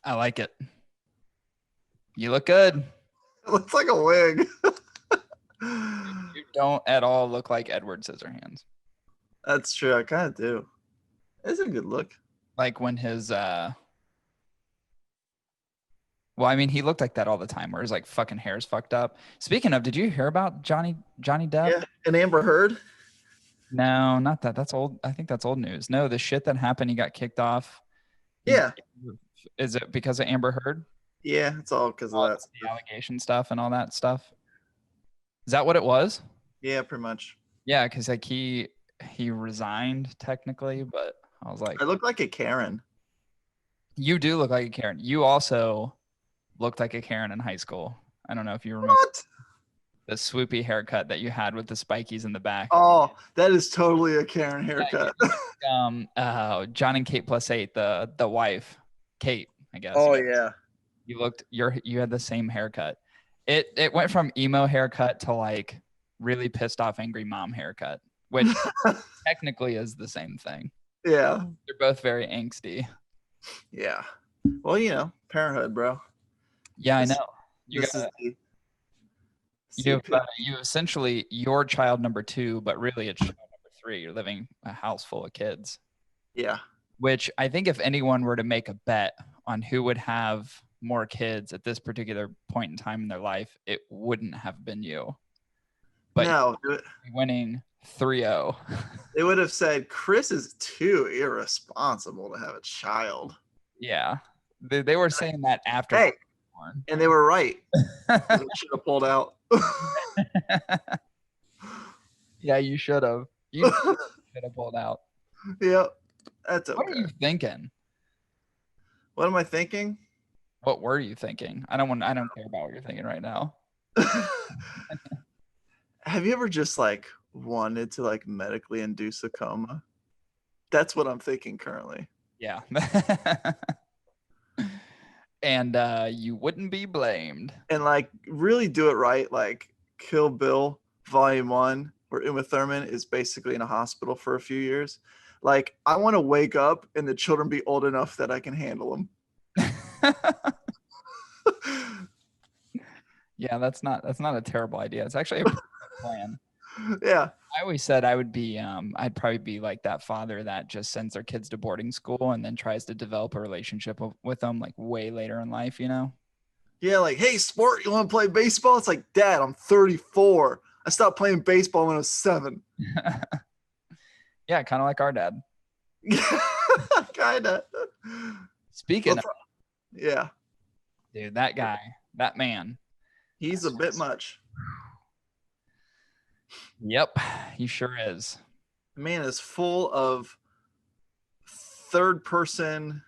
I like it. You look good. It looks like a wig. You don't at all look like Edward Scissorhands. That's true. I kind of do. It's a good look. Like when his well, I mean, he looked like that all the time where his like fucking hair's fucked up. Speaking of, did you hear about Johnny Depp? Yeah. And Amber Heard. No, not that. That's old. I think that's old news. No, the shit that happened, he got kicked off. He's Yeah. Is it because of Amber Heard? Yeah. It's all because of All that the stuff. allegation stuff and all that stuff. Is that what it was? Yeah, pretty much. Yeah, because like he resigned technically, but I was like, I look like a Karen. you do look like a Karen. You also looked like a Karen in high school. I don't know if you remember What? the swoopy haircut that you had with the spikies in the back. Oh, that is totally a Karen haircut. John and Kate plus eight, the wife, Kate, I guess. Oh yeah. You had the same haircut. It went from emo haircut to like really pissed off angry mom haircut, which technically is the same thing. Yeah. They're both very angsty. Yeah. Well, parenthood, bro. Yeah, This, I know. You this is got the you essentially your child number two, but really it's child number three. You're living a house full of kids. Yeah. Which I think if anyone were to make a bet on who would have more kids at this particular point in time in their life, it wouldn't have been you. But no, winning 3-0. they would have said Chris is too irresponsible to have a child. Yeah. They were saying that after. Hey, and they were right. They should have pulled out. Yeah, you should have. You should have pulled out. Yep. That's okay. What are you thinking? What am I thinking? What were you thinking? I don't care about what you're thinking right now. Have you ever just like wanted to like medically induce a coma? That's what I'm thinking currently. Yeah. And you wouldn't be blamed. And like really do it right, like Kill Bill Volume 1, where Uma Thurman is basically in a hospital for a few years. Like I want to wake up and the children be old enough that I can handle them. Yeah, that's not a terrible idea. It's actually a pretty good plan. Yeah. I always said I would be I'd probably be like that father that just sends their kids to boarding school and then tries to develop a relationship with them like way later in life, Yeah, like, hey, sport, you want to play baseball? It's like, Dad, I'm 34. I stopped playing baseball when I was 7. Yeah, kind of like our dad. Kinda. Speaking of, yeah. Dude, that guy, that man. He's a bit much. Yep, he sure is. The man is full of third person.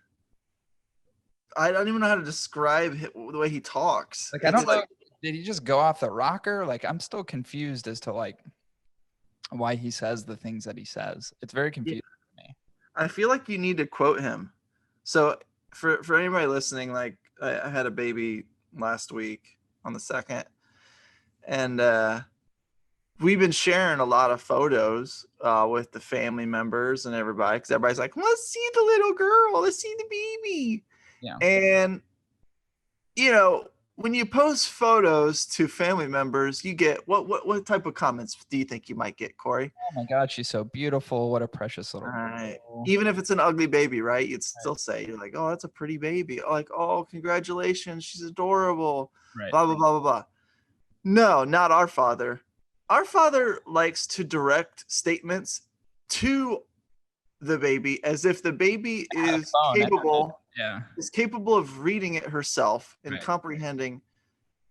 I don't even know how to describe the way he talks. Like, I don't know. Did he just go off the rocker? Like, I'm still confused as to like why he says the things that he says. It's very confusing to me. I feel like you need to quote him. So for anybody listening, like I had a baby last week on the 2nd, and we've been sharing a lot of photos with the family members and everybody, because everybody's like, let's see the little girl, let's see the baby. Yeah. And when you post photos to family members, you get what type of comments do you think you might get, Corey? Oh my God, she's so beautiful. What a precious little girl. Even if it's an ugly baby, right? You'd still say, you're like, oh, that's a pretty baby. Like, oh, congratulations, she's adorable. Right. Blah, blah, blah, blah, blah. No, not our father. Our father likes to direct statements to the baby as if the baby is capable of reading it herself and comprehending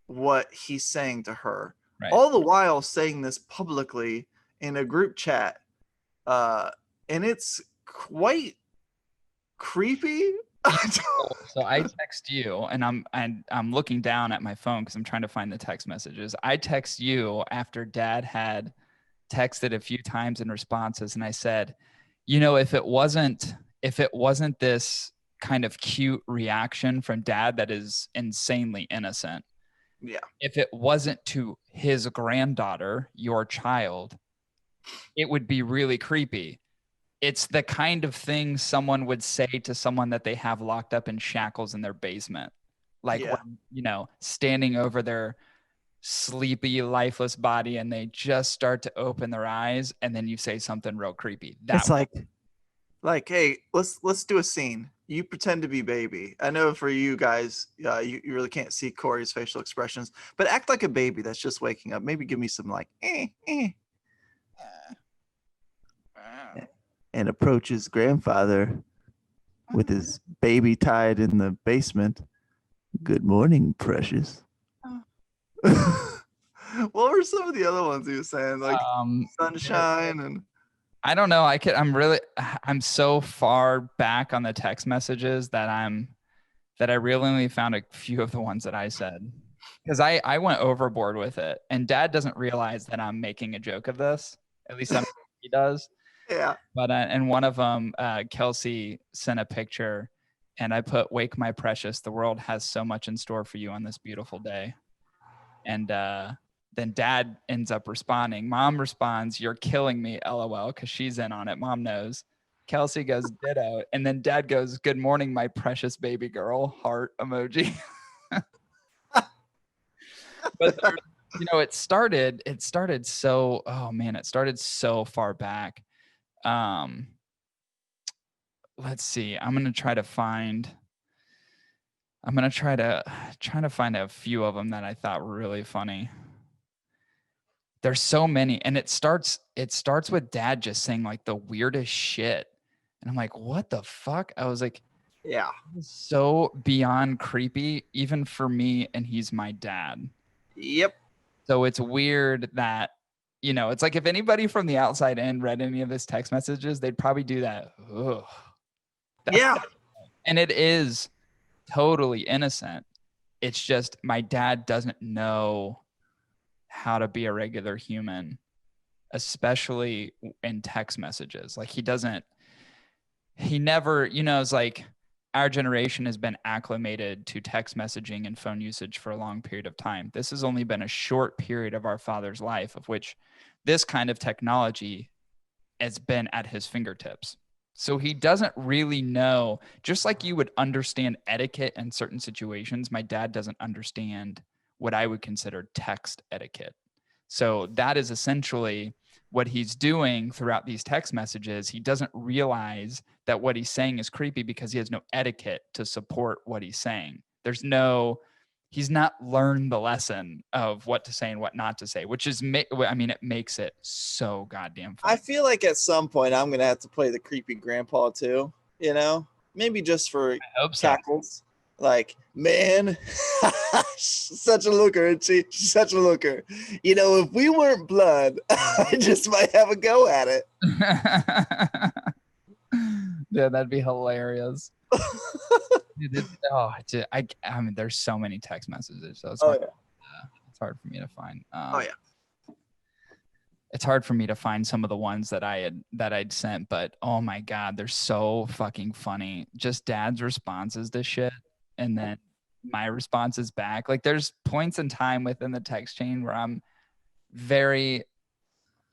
what he's saying to her. Right. All the while saying this publicly in a group chat. And it's quite creepy. So I text you, and I'm looking down at my phone because I'm trying to find the text messages. I text you after Dad had texted a few times in responses, and I said, if it wasn't this kind of cute reaction from Dad that is insanely innocent, if it wasn't to his granddaughter, your child, it would be really creepy. it's the kind of thing someone would say to someone that they have locked up in shackles in their basement. Like, when, standing over their sleepy, lifeless body and they just start to open their eyes and then you say something real creepy. It's like, hey, let's do a scene. You pretend to be baby. I know for you guys, you really can't see Corey's facial expressions, but act like a baby that's just waking up. Maybe give me some like, and approach his grandfather with his baby tied in the basement. Good morning, precious. What were some of the other ones he was saying? Like sunshine and I don't know. I'm so far back on the text messages that I really only found a few of the ones that I said, because I went overboard with it, and Dad doesn't realize that I'm making a joke of this. At least he does. Yeah. But and one of them, Kelsey sent a picture, and I put, "Wake my precious. The world has so much in store for you on this beautiful day." And then Dad ends up responding. Mom responds, "You're killing me, LOL," because she's in on it. Mom knows. Kelsey goes, "Ditto." And then Dad goes, "Good morning, my precious baby girl," heart emoji. But it started so, oh man, it started so far back. Let's see. I'm gonna try to find a few of them that I thought were really funny. There's so many, and it starts with Dad just saying like the weirdest shit, and I'm like, what the fuck? I was like, yeah, so beyond creepy even for me, and he's my dad. Yep. So it's weird that, it's like if anybody from the outside in read any of his text messages, they'd probably do that. Ugh. Yeah. And it is totally innocent. It's just my dad doesn't know how to be a regular human, especially in text messages. Like he never, it's like our generation has been acclimated to text messaging and phone usage for a long period of time. This has only been a short period of our father's life of which this kind of technology has been at his fingertips. So he doesn't really know, just like you would understand etiquette in certain situations, my dad doesn't understand what I would consider text etiquette. So that is essentially what he's doing throughout these text messages. He doesn't realize that what he's saying is creepy because he has no etiquette to support what he's saying. He's not learned the lesson of what to say and what not to say, which is, it makes it so goddamn funny. I feel like at some point I'm going to have to play the creepy grandpa too, maybe just for cackles. Like, man, such a looker, isn't she? She's such a looker. If we weren't blood, I just might have a go at it. Yeah, that'd be hilarious. There's so many text messages, so it's hard for me to find. It's hard for me to find some of the ones that I'd sent, but oh my God, they're so fucking funny. Just Dad's responses to shit, and then my responses back. Like, there's points in time within the text chain where I'm very,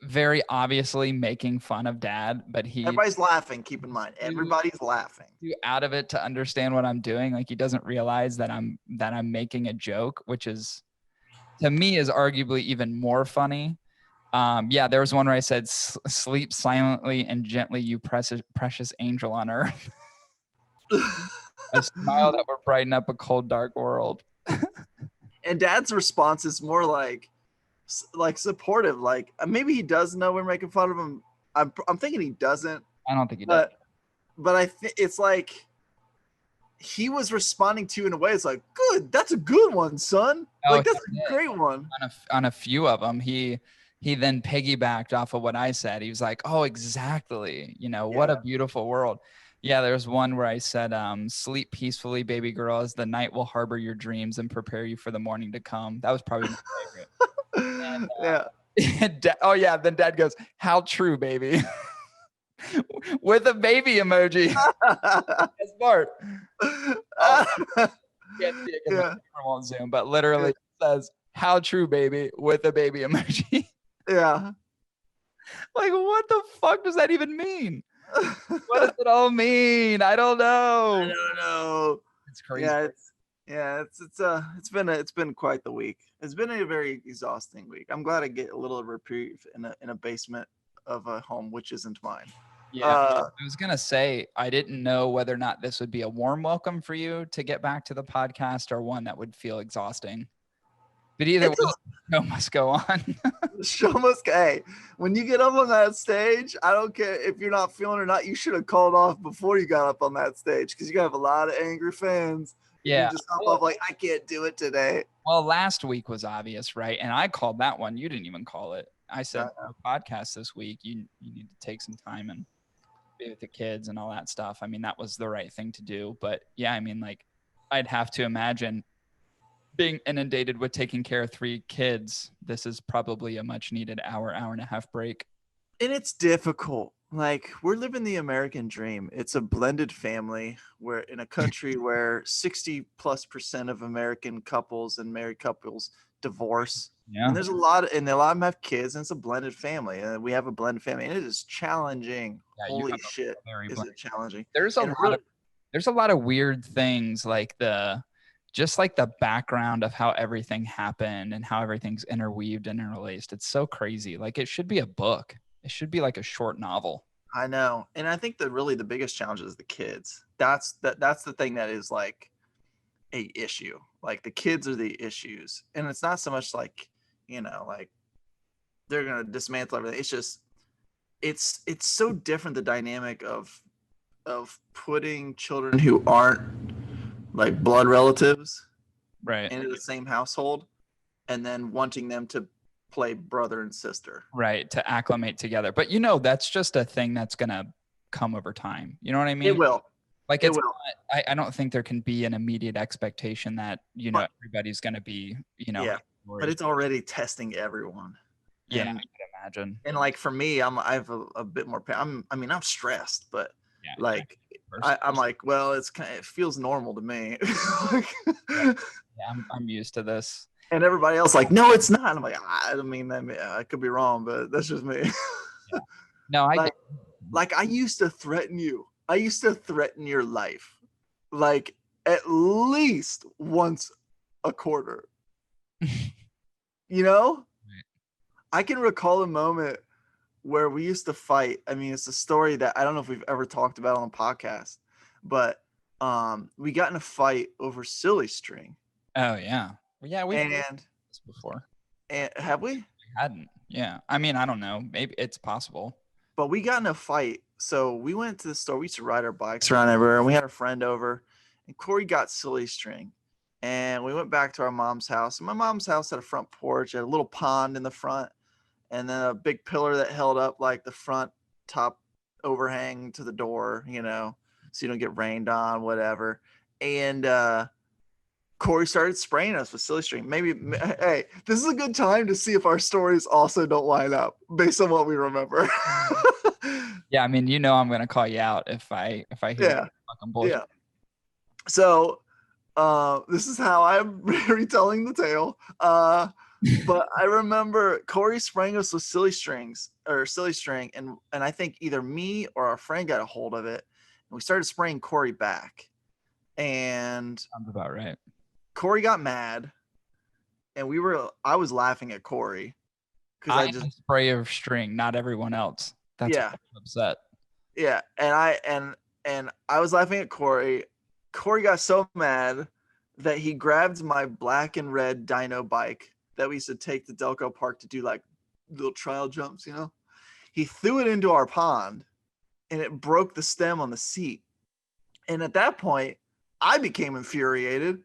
very obviously making fun of Dad, but everybody's laughing. Keep in mind, everybody's laughing. Out of it to understand what I'm doing. Like, he doesn't realize that I'm making a joke, which is, to me, is arguably even more funny. There was one where I said, "Sleep silently and gently, you precious angel on earth." A smile that would brighten up a cold, dark world. And Dad's response is more like supportive. Like, maybe he does know we're making fun of him. I'm thinking he doesn't. I don't think he does. But I think it's like he was responding to you in a way. It's like, good. That's a good one, son. That's a great one. On a few of them, he then piggybacked off of what I said. He was like, "Oh, exactly. What a beautiful world." Yeah, there's one where I said, "Sleep peacefully, baby girl, as the night will harbor your dreams and prepare you for the morning to come." That was probably my favorite. And, then Dad goes, "How true, baby." With a baby emoji. That's smart. Can't see it because I won't zoom, but literally it says, "How true, baby," with a baby emoji. Yeah. Like, what the fuck does that even mean? What does it all mean? I don't I know. don't know. It's crazy. It's been quite the week. It's been a very exhausting week. I'm glad I get a little reprieve in a basement of a home which isn't mine. Yeah, I was gonna say I didn't know whether or not this would be a warm welcome for you to get back to the podcast or one that would feel exhausting. But either way, the show must go on. The show must. Hey, when you get up on that stage, I don't care if you're not feeling it or not. You should have called off before you got up on that stage because you have a lot of angry fans. Yeah, You just hop off like, I can't do it today. Well, last week was obvious, right? And I called that one. You didn't even call it. I said, podcast this week. You need to take some time and be with the kids and all that stuff. I mean, that was the right thing to do. But yeah, I mean, like, I'd have to imagine being inundated with taking care of 3 kids. This is probably a much needed hour and a half break. And it's difficult. Like, we're living the American dream. It's a blended family where in a country where 60+% of American couples and married couples divorce. Yeah. And there's a lot of them have kids, and it's a blended family. And we have a blended family, and it is challenging. Yeah, Holy shit, is it challenging? There's a lot of weird things, like the background of how everything happened and how everything's interweaved and interlaced. It's so crazy. Like, it should be a book. It should be like a short novel. I know. And I think that really the biggest challenge is the kids. That's the thing that is like a issue. Like, the kids are the issues. And it's not so much like, like they're going to dismantle everything. It's just it's so different, the dynamic of putting children who aren't like blood relatives right into the same household and then wanting them to play brother and sister, right, to acclimate together. But that's just a thing that's gonna come over time. You know what I mean? It will. Like, it's not, I don't think there can be an immediate expectation that everybody's gonna be yeah, but it's already testing everyone. Yeah, I can imagine. And like, for me, I have a bit more I'm stressed, but I'm like, well, it feels normal to me. I'm used to this. And everybody else like, no, it's not. I'm like, I mean, I could be wrong, but that's just me. Yeah. No, I used to threaten you. I used to threaten your life, like, at least once a quarter. Right. I can recall a moment where we used to fight. I mean, it's a story that I don't know if we've ever talked about on the podcast, but we got in a fight over silly string. Oh yeah. Well, yeah, we've had this before. And have we? We hadn't. Yeah. I mean, I don't know. Maybe it's possible. But we got in a fight. So we went to the store. We used to ride our bikes around everywhere, and we had a friend over, and Corey got silly string. And we went back to our mom's house. And my mom's house had a front porch, had a little pond in the front, and then a big pillar that held up like the front top overhang to the door, so you don't get rained on, whatever. And Corey started spraying us with silly string. Hey, this is a good time to see if our stories also don't line up based on what we remember. Yeah, I mean, I'm gonna call you out if I hear fucking bullshit. Yeah. So this is how I'm retelling the tale. But I remember Corey spraying us with silly string, and I think either me or our friend got a hold of it, and we started spraying Corey back. And sounds about right. Corey got mad, and I was laughing at Corey because I just spray of string, not everyone else. That's why I'm upset. Yeah, and I was laughing at Corey. Corey got so mad that he grabbed my black and red dyno bike that we used to take to Delco Park to do like little trial jumps, He threw it into our pond, and it broke the stem on the seat. And at that point, I became infuriated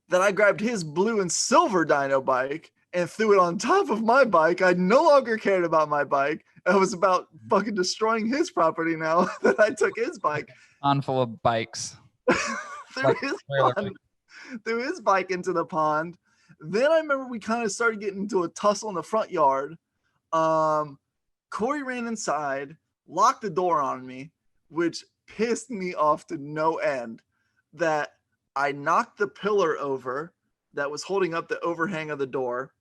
that I grabbed his blue and silver dyno bike and threw it on top of my bike. I no longer cared about my bike. I was about fucking destroying his property now that I took his bike. Pond full of bikes. threw his bike into the pond. Then I remember we kind of started getting into a tussle in the front yard. Corey ran inside, locked the door on me, which pissed me off to no end. That I knocked the pillar over that was holding up the overhang of the door.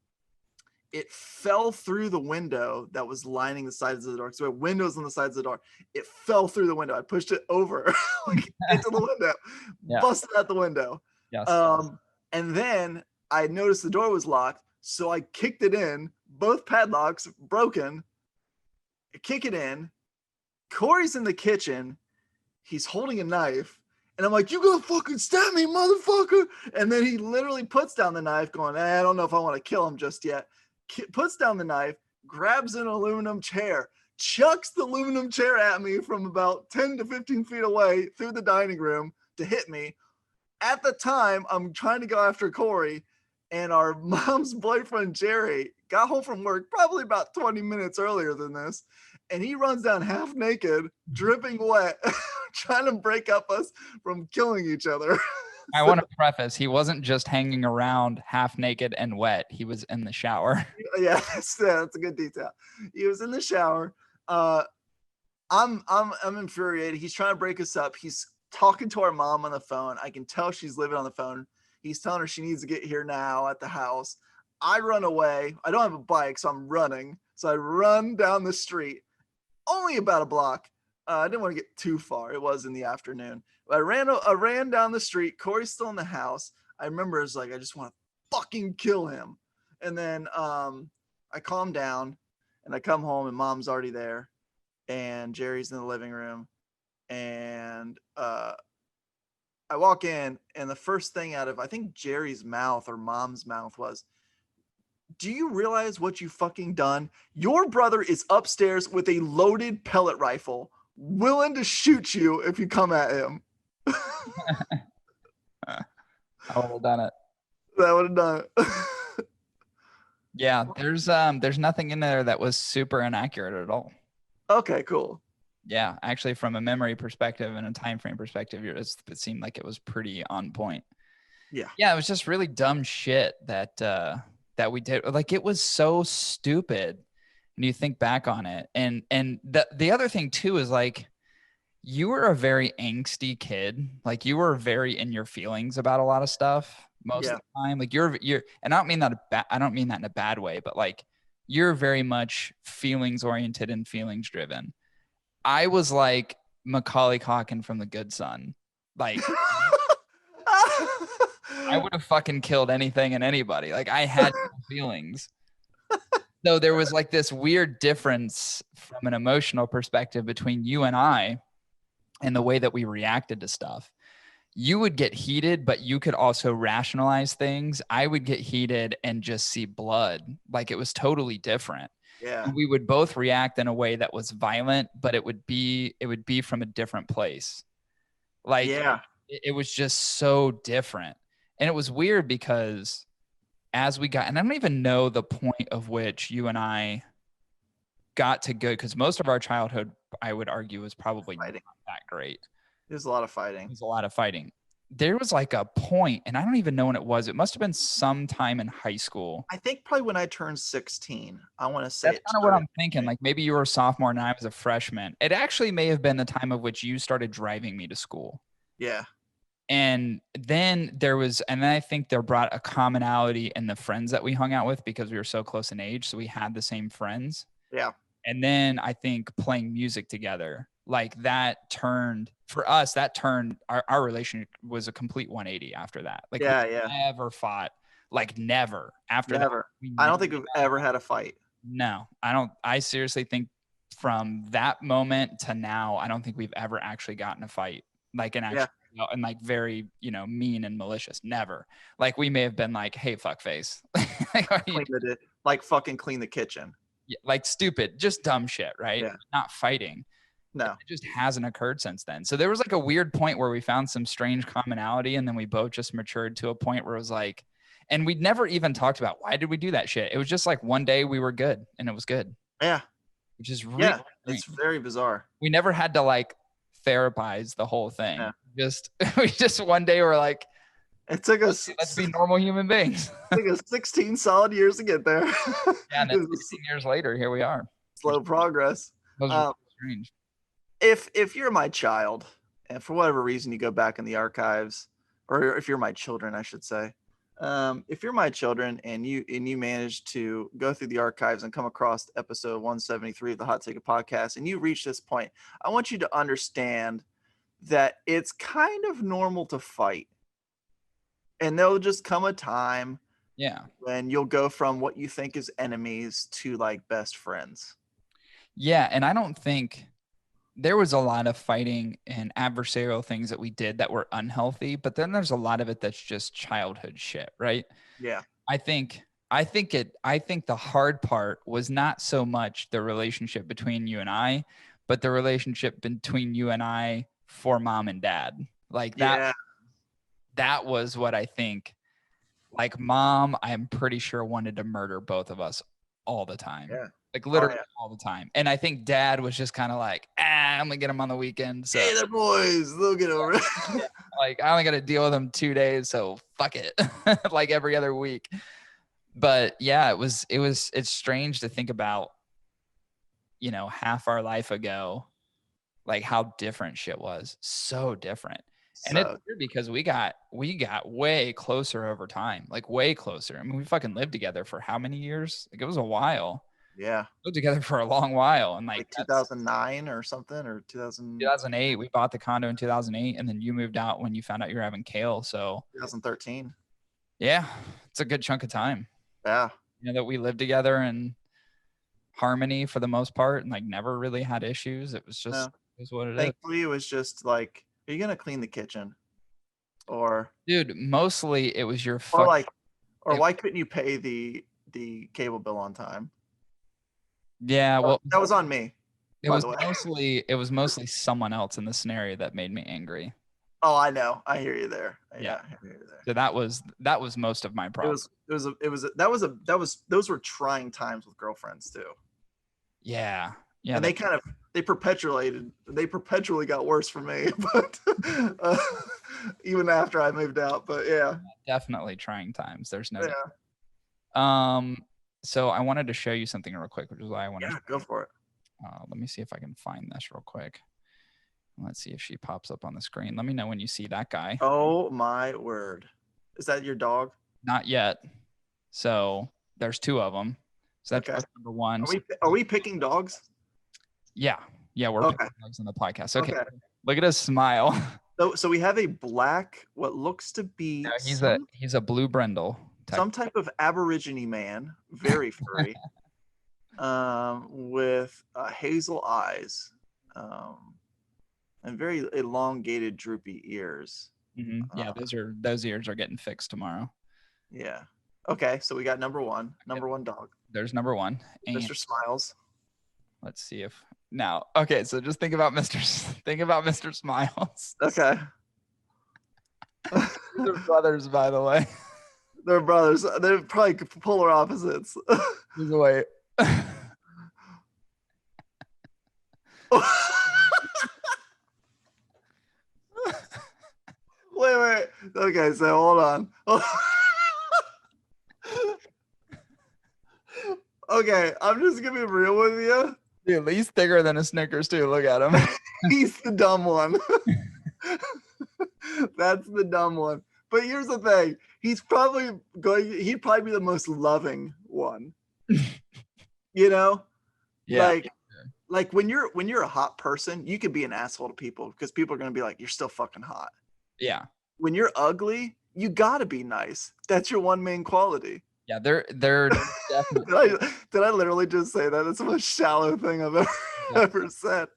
It fell through the window that was lining the sides of the door. So we had windows on the sides of the door. It fell through the window. I pushed it over like into the window, Yeah. busted out the window. Yes. And then I noticed the door was locked. So I kicked it in, both padlocks broken. I kick it in. Corey's in the kitchen. He's holding a knife. And I'm like, you gonna fucking stab me, motherfucker. And then he literally puts down the knife going, I don't know if I want to kill him just yet. Puts down the knife, grabs an aluminum chair, chucks the aluminum chair at me from about 10 to 15 feet away through the dining room to hit me. At the time, I'm trying to go after Corey, and our mom's boyfriend, Jerry, got home from work probably about 20 minutes earlier than this. And he runs down half naked, dripping wet, trying to break up us from killing each other. I want to preface, he wasn't just hanging around half naked and wet. He was in the shower. Yeah, that's a good detail. He was in the shower. I'm infuriated. He's trying to break us up. He's talking to our mom on the phone. I can tell she's living on the phone. He's telling her she needs to get here now at the house. I run away. I don't have a bike, so I'm running. So I run down the street, only about a block. I didn't want to get too far. It was in the afternoon. I ran down the street. Corey's still in the house. I remember it's like, I just want to fucking kill him. And then I calm down and I come home and mom's already there and Jerry's in the living room. And I walk in and the first thing out of, I think Jerry's mouth or mom's mouth was, do you realize what you fucking done? Your brother is upstairs with a loaded pellet rifle, willing to shoot you if you come at him. I would have done it. That would have done it. Yeah, there's nothing in there that was super inaccurate at all. Okay, cool. Yeah, actually, from a memory perspective and a time frame perspective, it seemed like it was pretty on point. Yeah. Yeah, it was just really dumb shit that we did. Like, it was so stupid when you think back on it. And the other thing too is like, you were a very angsty kid. Like, you were very in your feelings about a lot of stuff most of the time. Like, you're, and I don't mean that in a bad way, but like, you're very much feelings oriented and feelings driven. I was like Macaulay Culkin from The Good Son. Like, I would have fucking killed anything and anybody. Like, I had feelings. So there was like this weird difference from an emotional perspective between you and I and the way that we reacted to stuff. You would get heated, but you could also rationalize things. I would get heated and just see blood. Like, it was totally different. Yeah. And we would both react in a way that was violent, but it would be from a different place. Like, yeah, it was just so different. And it was weird because as we got, and I don't even know the point of which you and I got to go, because most of our childhood, I would argue, was probably not that great. There's a lot of fighting. There's a lot of fighting. There was like a point, and I don't even know when it was. It must have been sometime in high school. I think probably when I turned 16. I want to say that's kind of what I'm thinking. Like, maybe you were a sophomore and I was a freshman. It actually may have been the time of which you started driving me to school. Yeah. And then there was, and then I think there brought a commonality in the friends that we hung out with because we were so close in age. So we had the same friends. Yeah. And then I think playing music together, like, that turned, for us, that turned, our relationship was a complete 180 after that. Like, we never fought, like, never after never. That. I don't think we've ever had a fight. No, I don't. I seriously think from that moment to now, I don't think we've ever actually gotten a fight, like, an actual, and like very, mean and malicious. Never. Like, we may have been like, hey, fuck face. Like fucking clean the kitchen. Yeah, like stupid, just dumb shit, right? Yeah. Not fighting. No. It just hasn't occurred since then. So there was like a weird point where we found some strange commonality, and then we both just matured to a point where it was like, and we'd never even talked about why did we do that shit. It was just like one day we were good and it was good. Yeah. Which is really strange. It's very bizarre. We never had to like therapize the whole thing. Yeah. We just one day were like, it took us. Let's be normal human beings. It took us 16 solid years to get there. Yeah, and then 16 years later, here we are. Slow progress. Those are strange. If you're my child, and for whatever reason you go back in the archives, or if you're my children, I should say, If you're my children and you manage to go through the archives and come across episode 173 of the Hot Ticket Podcast and you reach this point, I want you to understand that it's kind of normal to fight. And there'll just come a time when you'll go from what you think is enemies to like best friends. Yeah, and I don't think there was a lot of fighting and adversarial things that we did that were unhealthy, but then there's a lot of it that's just childhood shit, right? Yeah. I think the hard part was not so much the relationship between you and I, but the relationship between you and I for mom and dad. Like that was what I think. Like mom, I'm pretty sure wanted to murder both of us all the time. Yeah. Like literally all the time. And I think dad was just kind of like, I'm gonna get them on the weekend. So hey, they're boys. They'll get over it. Like I only got to deal with them 2 days, so fuck it. Like every other week. But yeah, it's strange to think about, half our life ago, like how different shit was. So different. And it's weird because we got way closer over time, like way closer. I mean, we fucking lived together for how many years? Like it was a while. Yeah. We lived together for a long while. And like 2009 or something, or 2008. We bought the condo in 2008, and then you moved out when you found out you were having Kale. So 2013. Yeah, it's a good chunk of time. Yeah. That we lived together in harmony for the most part and like never really had issues. It was just it was what it is. Thankfully, it was just like, are you gonna clean the kitchen? Or dude, mostly it was your or why couldn't you pay the cable bill on time? Yeah, well, that was on me. It was mostly someone else in the scenario that made me angry. Oh, I know. I hear you there. Yeah. I hear you there. So that was most of my problem. Those were trying times with girlfriends too. Yeah. And they perpetually got worse for me, but even after I moved out. But yeah, definitely trying times. There's no doubt. So I wanted to show you something real quick, which is why I wanted to go for it. Let me see if I can find this real quick. Let's see if she pops up on the screen. Let me know when you see that guy. Oh my word. Is that your dog? Not yet. So there's two of them. So that's number one. Are we picking dogs? Yeah. Yeah, we're picking dogs on the podcast. Okay. Look at his smile. So we have a black, what looks to be he's a blue brindle. Some type of Aborigine man, very furry, with hazel eyes, and very elongated, droopy ears. Mm-hmm. Yeah, those ears are getting fixed tomorrow. Yeah. Okay, so we got number one dog. There's number one. Mr. Smiles. Let's see if now. Okay, so just think about Mr. Smiles. Okay. They're brothers, by the way. They're brothers. They're probably polar opposites. Wait. Wait. Okay, so hold on. Okay, I'm just gonna be real with you. Dude, he's thicker than a Snickers too. Look at him. He's the dumb one. That's the dumb one. But here's the thing. He'd probably be the most loving one. Yeah. Like when you're a hot person, you could be an asshole to people because people are gonna be like, you're still fucking hot. Yeah. When you're ugly, you gotta be nice. That's your one main quality. Yeah, they're definitely. Did I literally just say that? That's the most shallow thing I've ever said.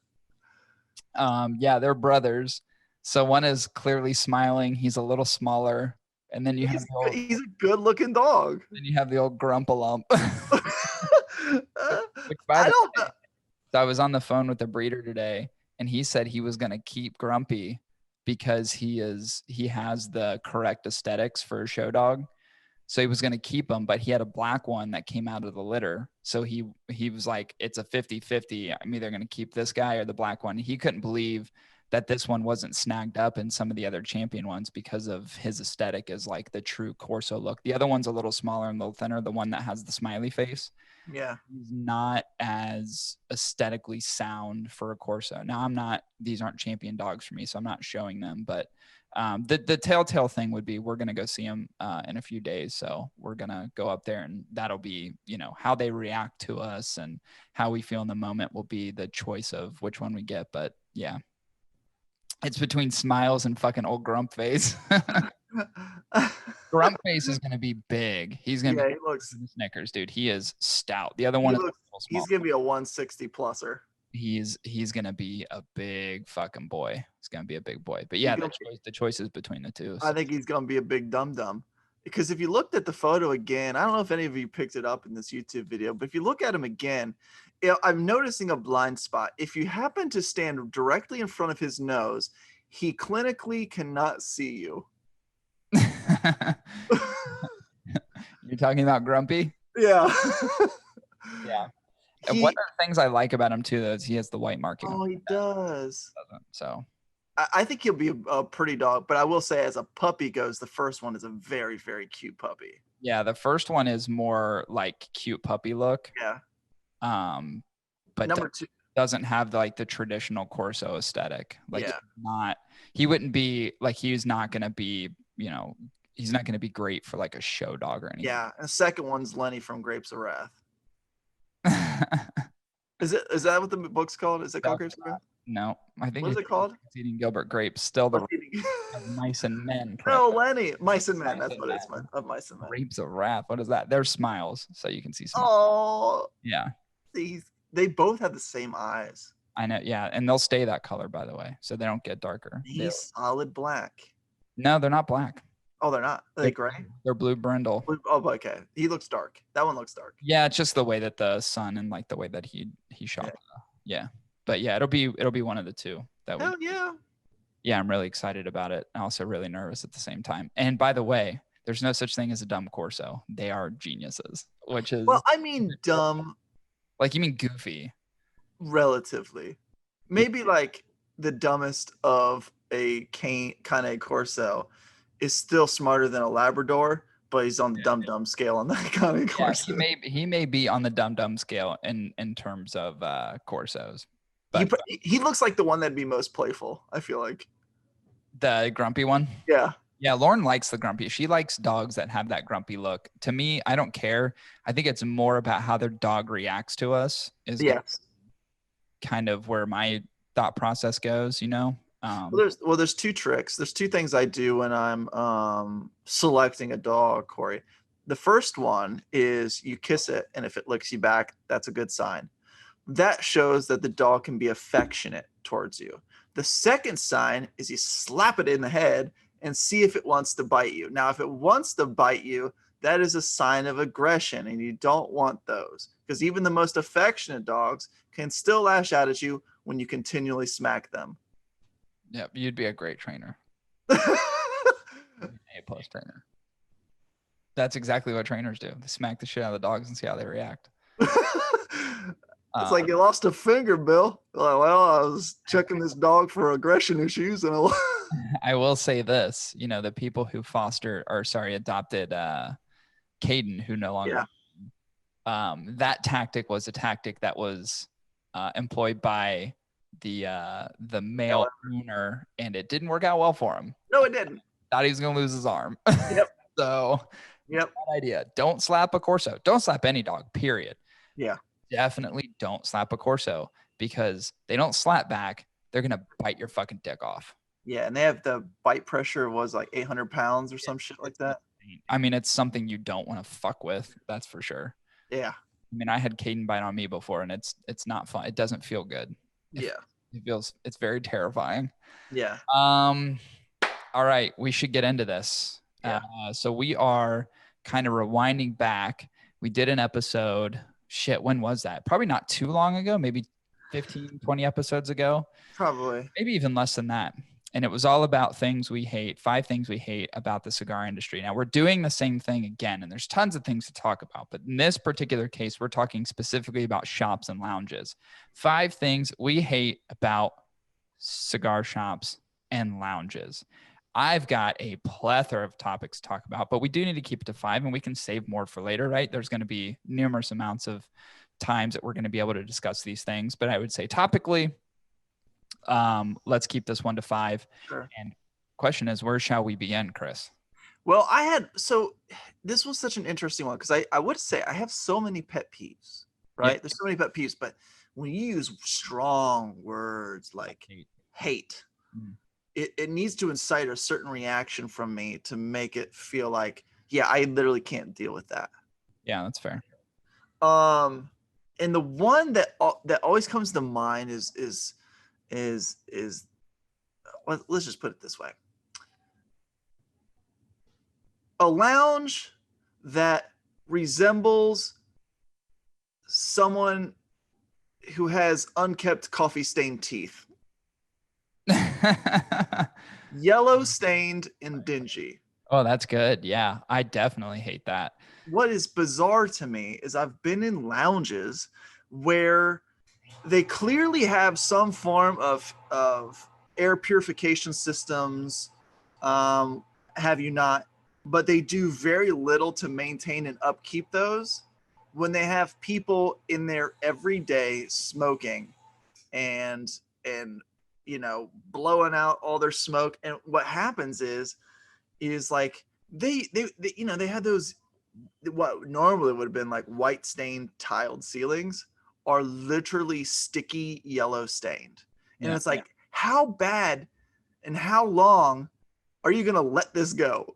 Yeah, they're brothers. So one is clearly smiling. He's a little smaller, and then he's a good-looking dog. Then you have the old Grumpalump. I don't know. So I was on the phone with the breeder today, and he said he was going to keep Grumpy because he has the correct aesthetics for a show dog. So he was going to keep him, but he had a black one that came out of the litter. So he was like, it's a 50-50. I'm either going to keep this guy or the black one. He couldn't believe that this one wasn't snagged up in some of the other champion ones because of his aesthetic is like the true Corso look. The other one's a little smaller and a little thinner, the one that has the smiley face. Yeah. He's not as aesthetically sound for a Corso. Now these aren't champion dogs for me, so I'm not showing them, but The telltale thing would be we're gonna go see him in a few days, so we're gonna go up there, and that'll be, you know, how they react to us and how we feel in the moment will be the choice of which one we get. But yeah, it's between Smiles and fucking old Grump Face. Grump Face is gonna be big. He's gonna be he looks. Snickers, dude. He is stout. The other one is a little small. He's gonna be a 160 pluser. He's gonna be a big fucking boy. He's gonna be a big boy. But yeah, the choice is between the two. So. I think he's gonna be a big dum dum. Because if you looked at the photo again, I don't know if any of you picked it up in this YouTube video, but if you look at him again, I'm noticing a blind spot. If you happen to stand directly in front of his nose, he clinically cannot see you. You're talking about Grumpy? Yeah. Yeah. And one of the things I like about him too, though, is he has the white marking. Oh, he does. So I think he'll be a pretty dog, but I will say, as a puppy goes, the first one is a very, very cute puppy. Yeah, the first one is more like cute puppy look. Yeah. But number 2 doesn't have the traditional Corso aesthetic. Like, yeah. He wouldn't be like, he's not gonna be, you know, he's not gonna be great for like a show dog or anything. Yeah, and the second one's Lenny from Grapes of Wrath. Is that what the book's called? Is it called Grapes of Wrath? No, I think. What is it called? It's Eating Gilbert Grapes. Still the Mice and Men. No, Lenny. Mice and Men. That's what it's of Mice and Men. Grapes of Wrath. What is that? They're Smiles, so you can see Smiles. Oh. Yeah. They both have the same eyes. I know. Yeah, and they'll stay that color, by the way, so they don't get darker. He's solid black. No, they're not black. Oh, they're not. Are they gray? They're blue brindle. Oh, okay. He looks dark. That one looks dark. Yeah, it's just the way that the sun and like the way that he shot. Yeah. But yeah, it'll be one of the two. Hell yeah. Yeah, I'm really excited about it. I'm also really nervous at the same time. And by the way, there's no such thing as a dumb Corso. They are geniuses, which is. Well, I mean, dumb. Like, you mean goofy? Relatively. Maybe like the dumbest of a Cane Corso is still smarter than a Labrador, but he's on the dumb scale on that kind of Corso. He may be on the dumb scale in terms of Corsos. But he looks like the one that'd be most playful, I feel like. The grumpy one? Yeah. Yeah, Lauren likes the grumpy. She likes dogs that have that grumpy look. To me, I don't care. I think it's more about how their dog reacts to us is kind of where my thought process goes, you know? There's two tricks. There's two things I do when I'm selecting a dog, Corey. The first one is you kiss it, and if it licks you back, that's a good sign. That shows that the dog can be affectionate towards you. The second sign is you slap it in the head and see if it wants to bite you. Now, if it wants to bite you, that is a sign of aggression, and you don't want those, because even the most affectionate dogs can still lash out at you when you continually smack them. Yep, you'd be a great trainer. A+ trainer. That's exactly what trainers do. They smack the shit out of the dogs and see how they react. It's like, you lost a finger, Bill. Like, well, I was checking this dog for aggression issues, and I will say this: you know, the people who adopted Caden, who no longer, that tactic was a tactic that was employed by the male owner, and it didn't work out well for him. No, it didn't. Thought he was gonna lose his arm. Yep. So, bad idea. Don't slap a Corso. Don't slap any dog. Period. Yeah. Definitely don't slap a Corso, because they don't slap back. They're gonna bite your fucking dick off. Yeah, and they have the bite pressure was like 800 pounds or some shit like that. I mean, it's something you don't want to fuck with. That's for sure. Yeah. I mean, I had Caden bite on me before, and it's not fun. It doesn't feel good. It's very terrifying. Yeah. All right, we should get into this. Yeah. So we are kind of rewinding back. We did an episode. Shit, when was that? Probably not too long ago, maybe 15, 20 episodes ago. Probably. Maybe even less than that. And it was all about things we hate, 5 things we hate about the cigar industry. Now we're doing the same thing again, and there's tons of things to talk about. But in this particular case, we're talking specifically about shops and lounges. 5 things we hate about cigar shops and lounges. I've got a plethora of topics to talk about, but we do need to keep it to 5, and we can save more for later, right? There's going to be numerous amounts of times that we're going to be able to discuss these things. But I would say topically, let's keep this 1 to 5. Sure. And question is, where shall we begin, Chris? Well, this was such an interesting one because I would say I have so many pet peeves, right? Yep. There's so many pet peeves, but when you use strong words like hate, it needs to incite a certain reaction from me to make it feel like, yeah, I literally can't deal with that. Yeah, that's fair. And the one that always comes to mind is let's just put it this way: a lounge that resembles someone who has unkept coffee stained teeth. Yellow stained and dingy. Oh, that's good. Yeah, I definitely hate that. What is bizarre to me is I've been in lounges where they clearly have some form of air purification systems, have you not, but they do very little to maintain and upkeep those. When they have people in there every day smoking and blowing out all their smoke, and what happens is like they had those, what normally would have been like white stained tiled ceilings are literally sticky yellow stained. And it's like, how bad and how long are you going to let this go?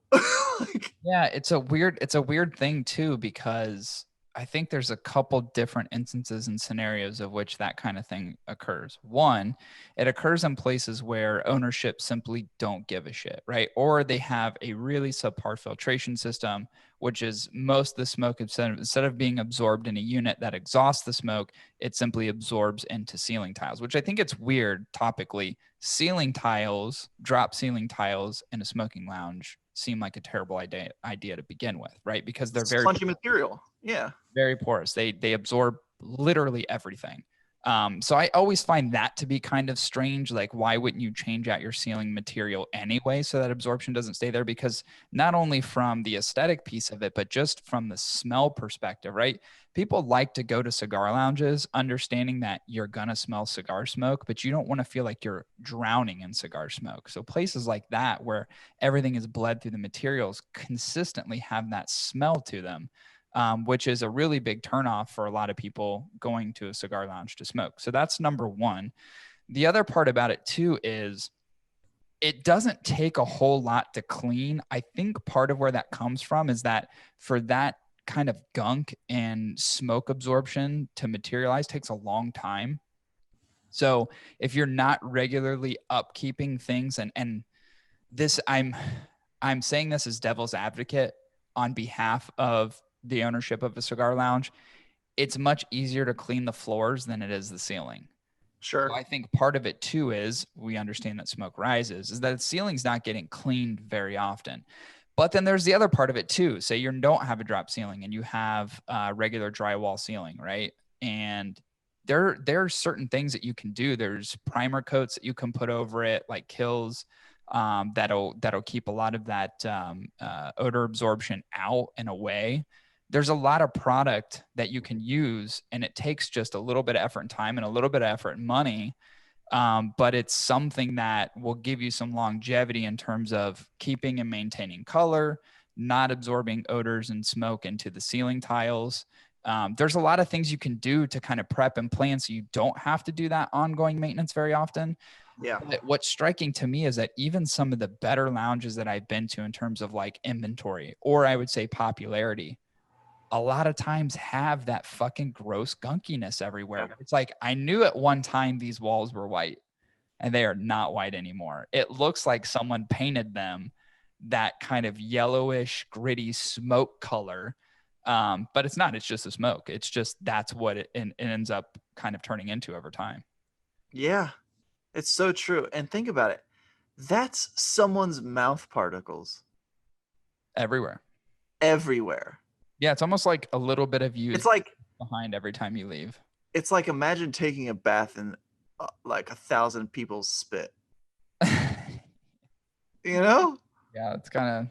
Yeah, it's a weird thing too, because I think there's a couple different instances and scenarios of which that kind of thing occurs. One, it occurs in places where ownership simply don't give a shit, right? Or they have a really subpar filtration system, which is most of the smoke, instead of being absorbed in a unit that exhausts the smoke, it simply absorbs into ceiling tiles, which I think it's weird topically. Drop ceiling tiles in a smoking lounge seem like a terrible idea to begin with, right? Because they're very spongy material. Yeah. Very porous. They absorb literally everything. So I always find that to be kind of strange. Like, why wouldn't you change out your ceiling material anyway so that absorption doesn't stay there? Because not only from the aesthetic piece of it, but just from the smell perspective, right? People like to go to cigar lounges understanding that you're going to smell cigar smoke, but you don't want to feel like you're drowning in cigar smoke. So places like that where everything is bled through the materials consistently have that smell to them. Which is a really big turnoff for a lot of people going to a cigar lounge to smoke. So that's number one. The other part about it too is it doesn't take a whole lot to clean. I think part of where that comes from is that for that kind of gunk and smoke absorption to materialize takes a long time. So if you're not regularly upkeeping things, and this I'm saying this as devil's advocate on behalf of the ownership of a cigar lounge, it's much easier to clean the floors than it is the ceiling. Sure. So I think part of it too is we understand that smoke rises, is that the ceiling's not getting cleaned very often. But then there's the other part of it too. Say you don't have a drop ceiling and you have a regular drywall ceiling, right? And there are certain things that you can do. There's primer coats that you can put over it, like Kills, that'll keep a lot of that odor absorption out and away. There's a lot of product that you can use, and it takes just a little bit of effort and time and a little bit of effort and money. But it's something that will give you some longevity in terms of keeping and maintaining color, not absorbing odors and smoke into the ceiling tiles. There's a lot of things you can do to kind of prep and plan so you don't have to do that ongoing maintenance very often. Yeah. But what's striking to me is that even some of the better lounges that I've been to in terms of like inventory, or I would say popularity, a lot of times have that fucking gross gunkiness everywhere. Yeah. It's like, I knew at one time these walls were white and they are not white anymore. It looks like someone painted them that kind of yellowish, gritty smoke color. But it's not, it's just the smoke. It's just, that's what it ends up kind of turning into over time. Yeah, it's so true. And think about it. That's someone's mouth particles Everywhere. everywhere. Yeah, it's almost like a little bit of you It's like behind every time you leave. imagine taking a bath in like 1,000 people's spit. You know? Yeah, it's kind of,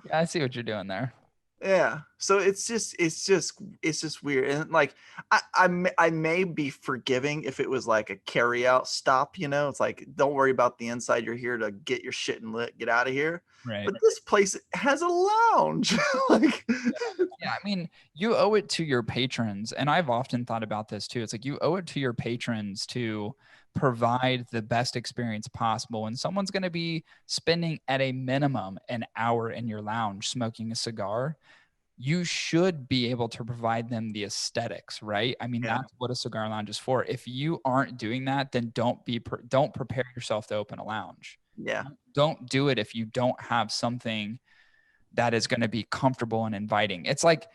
yeah, I see what you're doing there. Yeah. So it's just weird. And like I may be forgiving if it was like a carry out stop, you know. It's like, don't worry about the inside. You're here to get your shit and get out of here. Right. But this place has a lounge. Like Yeah, I mean, you owe it to your patrons, and I've often thought about this too. It's like you owe it to your patrons to provide the best experience possible. And someone's going to be spending at a minimum an hour in your lounge smoking a cigar. You should be able to provide them the aesthetics, right? I mean, yeah. that's what a cigar lounge is for. If you aren't doing that, then don't prepare yourself to open a lounge. Yeah. Don't do it if you don't have something that is going to be comfortable and inviting. It's like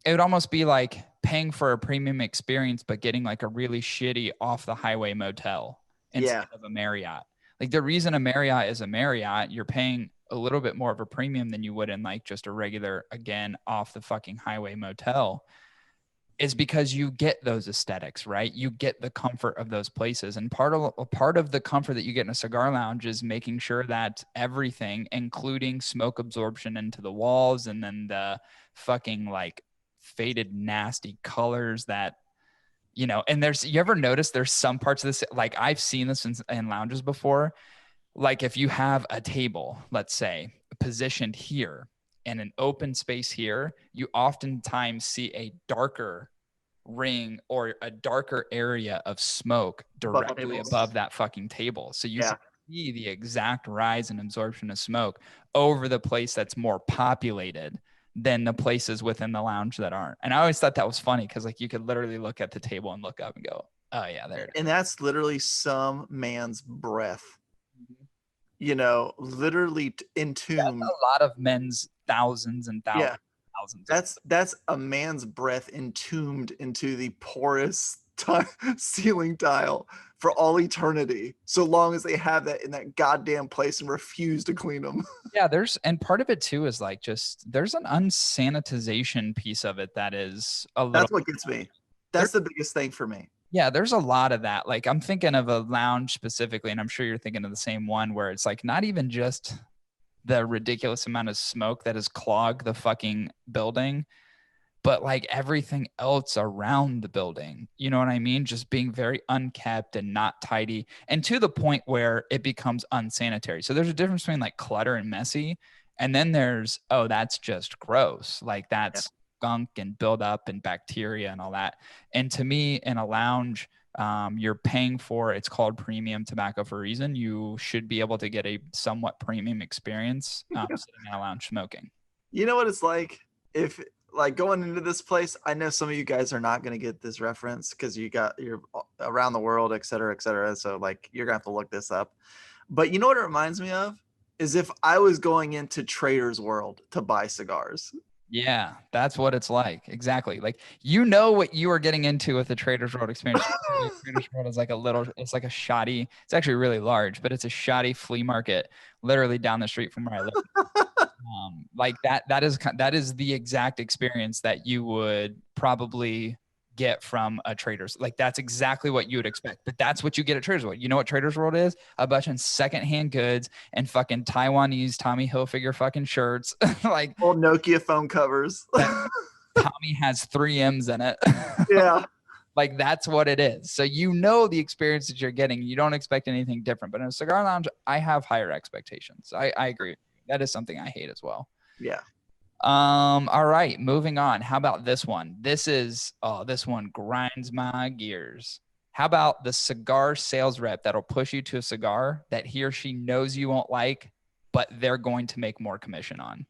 it would almost be like paying for a premium experience, but getting like a really shitty off the highway motel Yeah. instead of a Marriott. Like the reason a Marriott is a Marriott, you're paying a little bit more of a premium than you would in like just a regular, again, off the fucking highway motel, is because you get those aesthetics, right? You get the comfort of those places. And part of the comfort that you get in a cigar lounge is making sure that everything, including smoke absorption into the walls and then the fucking like faded nasty colors that, you know, and you ever notice there's some parts of this, like I've seen this in lounges before. Like if you have a table, let's say positioned here and an open space here, you oftentimes see a darker ring or a darker area of smoke directly above that fucking table. So you can see the exact rise in absorption of smoke over the place that's more populated than the places within the lounge that aren't. And I always thought that was funny because like you could literally look at the table and look up and go, oh yeah, there it is. And that's literally some man's breath. You know, literally entombed. That's a lot of men's thousands and thousands. Yeah. Thousands. That's a man's breath entombed into the porous ceiling tile for all eternity, so long as they have that in that goddamn place and refuse to clean them. Yeah, and part of it too is like just there's an unsanitization piece of it that is a little. That's what gets me. That's the biggest thing for me. Yeah, there's a lot of that. Like I'm thinking of a lounge specifically, and I'm sure you're thinking of the same one where it's like not even just the ridiculous amount of smoke that has clogged the fucking building, but like everything else around the building. You know what I mean? Just being very unkept and not tidy, and to the point where it becomes unsanitary. So there's a difference between like clutter and messy, and then there's, oh, that's just gross. Like that's skunk and buildup and bacteria and all that. And to me, in a lounge, you're paying for, it's called premium tobacco for a reason. You should be able to get a somewhat premium experience sitting in a lounge smoking. You know what it's like? If like going into this place, I know some of you guys are not going to get this reference because you're around the world, et cetera, et cetera. So like you're gonna have to look this up. But you know what it reminds me of? Is if I was going into Trader's World to buy cigars. Yeah, that's what it's like. Exactly. Like, you know what you are getting into with the Trader's World experience. Trader's World is like it's like a shoddy, it's actually really large, but it's a shoddy flea market literally down the street from where I live. Like that is the exact experience that you would probably get from a Trader's. Like that's exactly what you would expect, but that's what you get at Trader's World. You know what Trader's World is? A bunch of secondhand goods and fucking Taiwanese Tommy Hilfiger fucking shirts. Like old Nokia phone covers. Tommy has 3 M's in it. Yeah. Like that's what it is. So you know the experience that you're getting. You don't expect anything different. But in a cigar lounge, I have higher expectations. I agree. That is something I hate as well. Yeah. All right, moving on. How about this one? This one grinds my gears. How about the cigar sales rep that'll push you to a cigar that he or she knows you won't like, but they're going to make more commission on?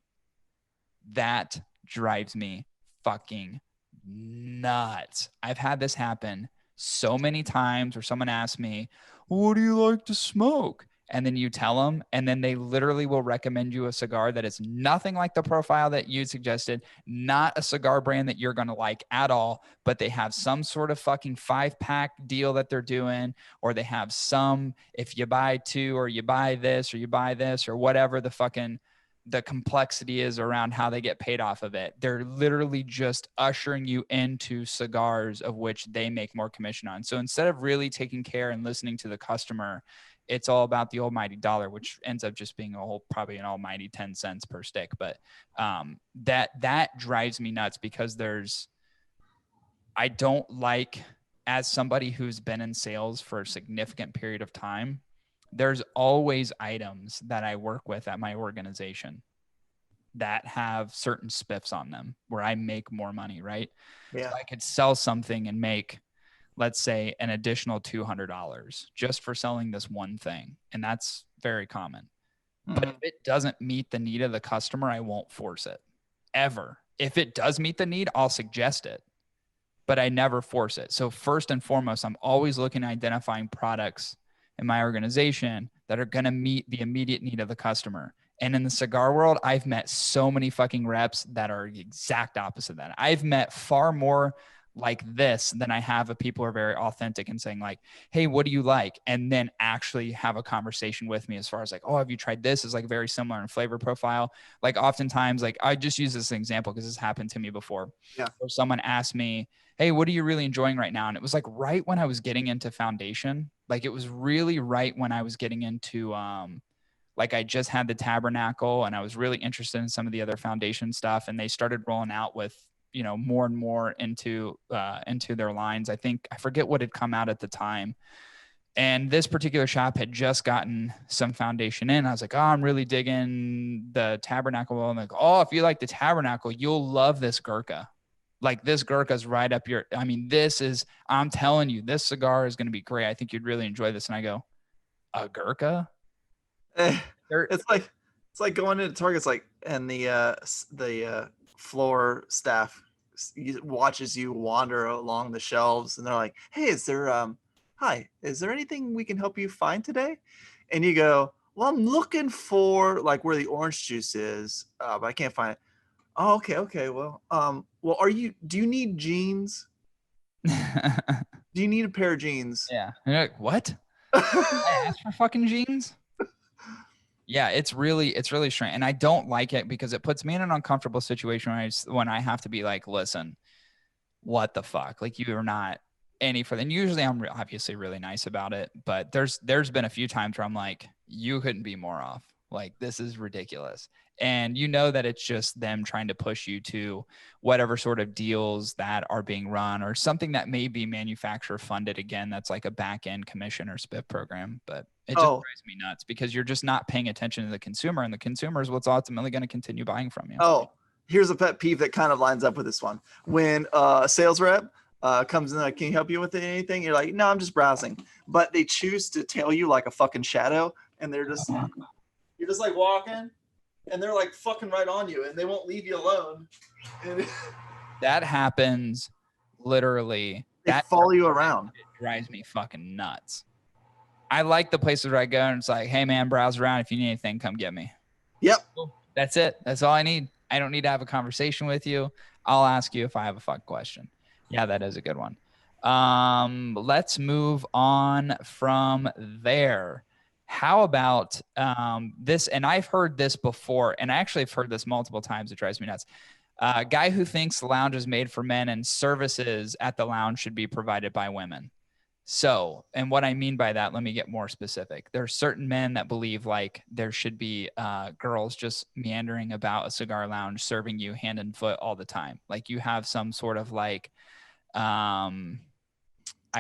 That drives me fucking nuts. I've had this happen so many times where someone asks me, what do you like to smoke? And then you tell them, and then they literally will recommend you a cigar that is nothing like the profile that you suggested, not a cigar brand that you're going to like at all, but they have some sort of fucking 5-pack deal that they're doing, or they have some, if you buy 2 or you buy this or you buy this or whatever the complexity is around how they get paid off of it. They're literally just ushering you into cigars of which they make more commission on. So instead of really taking care and listening to the customer it's all about the almighty dollar, which ends up just being probably an almighty 10 cents per stick. But that drives me nuts because I don't like, as somebody who's been in sales for a significant period of time, there's always items that I work with at my organization that have certain spiffs on them where I make more money, right? Yeah. So I could sell something and make, let's say, an additional $200 just for selling this one thing. And that's very common. But if it doesn't meet the need of the customer, I won't force it ever. If it does meet the need, I'll suggest it, but I never force it. So first and foremost, I'm always looking at identifying products in my organization that are going to meet the immediate need of the customer. And in the cigar world, I've met so many fucking reps that are the exact opposite of that. I've met far more like this than I have of people who are very authentic and saying like, hey, what do you like? And then actually have a conversation with me as far as like, oh, have you tried this? It's like very similar in flavor profile. Like oftentimes, like I just use this example because this happened to me before. Yeah. Where someone asked me, hey, what are you really enjoying right now? And it was like right when I was getting into foundation. Like it was really right when I was getting into like I just had the tabernacle and I was really interested in some of the other foundation stuff. And they started rolling out with, you know, more and more into their lines. I forget what had come out at the time. And this particular shop had just gotten some foundation in. I was like, oh, I'm really digging the tabernacle. I'm like, oh, if you like the tabernacle, you'll love this Gurkha. Like this Gurkha's right up your, I mean, I'm telling you, this cigar is going to be great. I think you'd really enjoy this. And I go, a Gurkha? It's like going into Target's like, and the floor staff watches you wander along the shelves, and they're like, "Hey, is there anything we can help you find today?" And you go, "Well, I'm looking for like where the orange juice is, but I can't find it." Oh, okay. Well, do you need jeans? Do you need a pair of jeans? Yeah. And you're like, what? I asked for fucking jeans? Yeah, it's really strange. And I don't like it because it puts me in an uncomfortable situation when I have to be like, listen, what the fuck? Like you are not any further. And usually I'm obviously really nice about it, but there's been a few times where I'm like, you couldn't be more off. Like this is ridiculous. And you know that it's just them trying to push you to whatever sort of deals that are being run or something that may be manufacturer funded. Again, that's like a back end commission or SPIF program, but it just drives me nuts because you're just not paying attention to the consumer, and the consumer is what's ultimately going to continue buying from you. Oh, here's a pet peeve that kind of lines up with this one. When a sales rep comes in like, can you help you with anything? You're like, no, I'm just browsing. But they choose to tell you like a fucking shadow, and you're just like walking, and they're like fucking right on you, and they won't leave you alone. And that happens literally. They follow you around. It drives me fucking nuts. I like the places where I go and it's like, hey man, browse around. If you need anything, come get me. Yep. That's it. That's all I need. I don't need to have a conversation with you. I'll ask you if I have a fuck question. Yeah, that is a good one. Let's move on from there. How about this? And I've heard this before, and I actually have heard this multiple times. It drives me nuts. Guy who thinks the lounge is made for men and services at the lounge should be provided by women. So, and what I mean by that, let me get more specific. There are certain men that believe like there should be girls just meandering about a cigar lounge serving you hand and foot all the time. Like you have some sort of like, I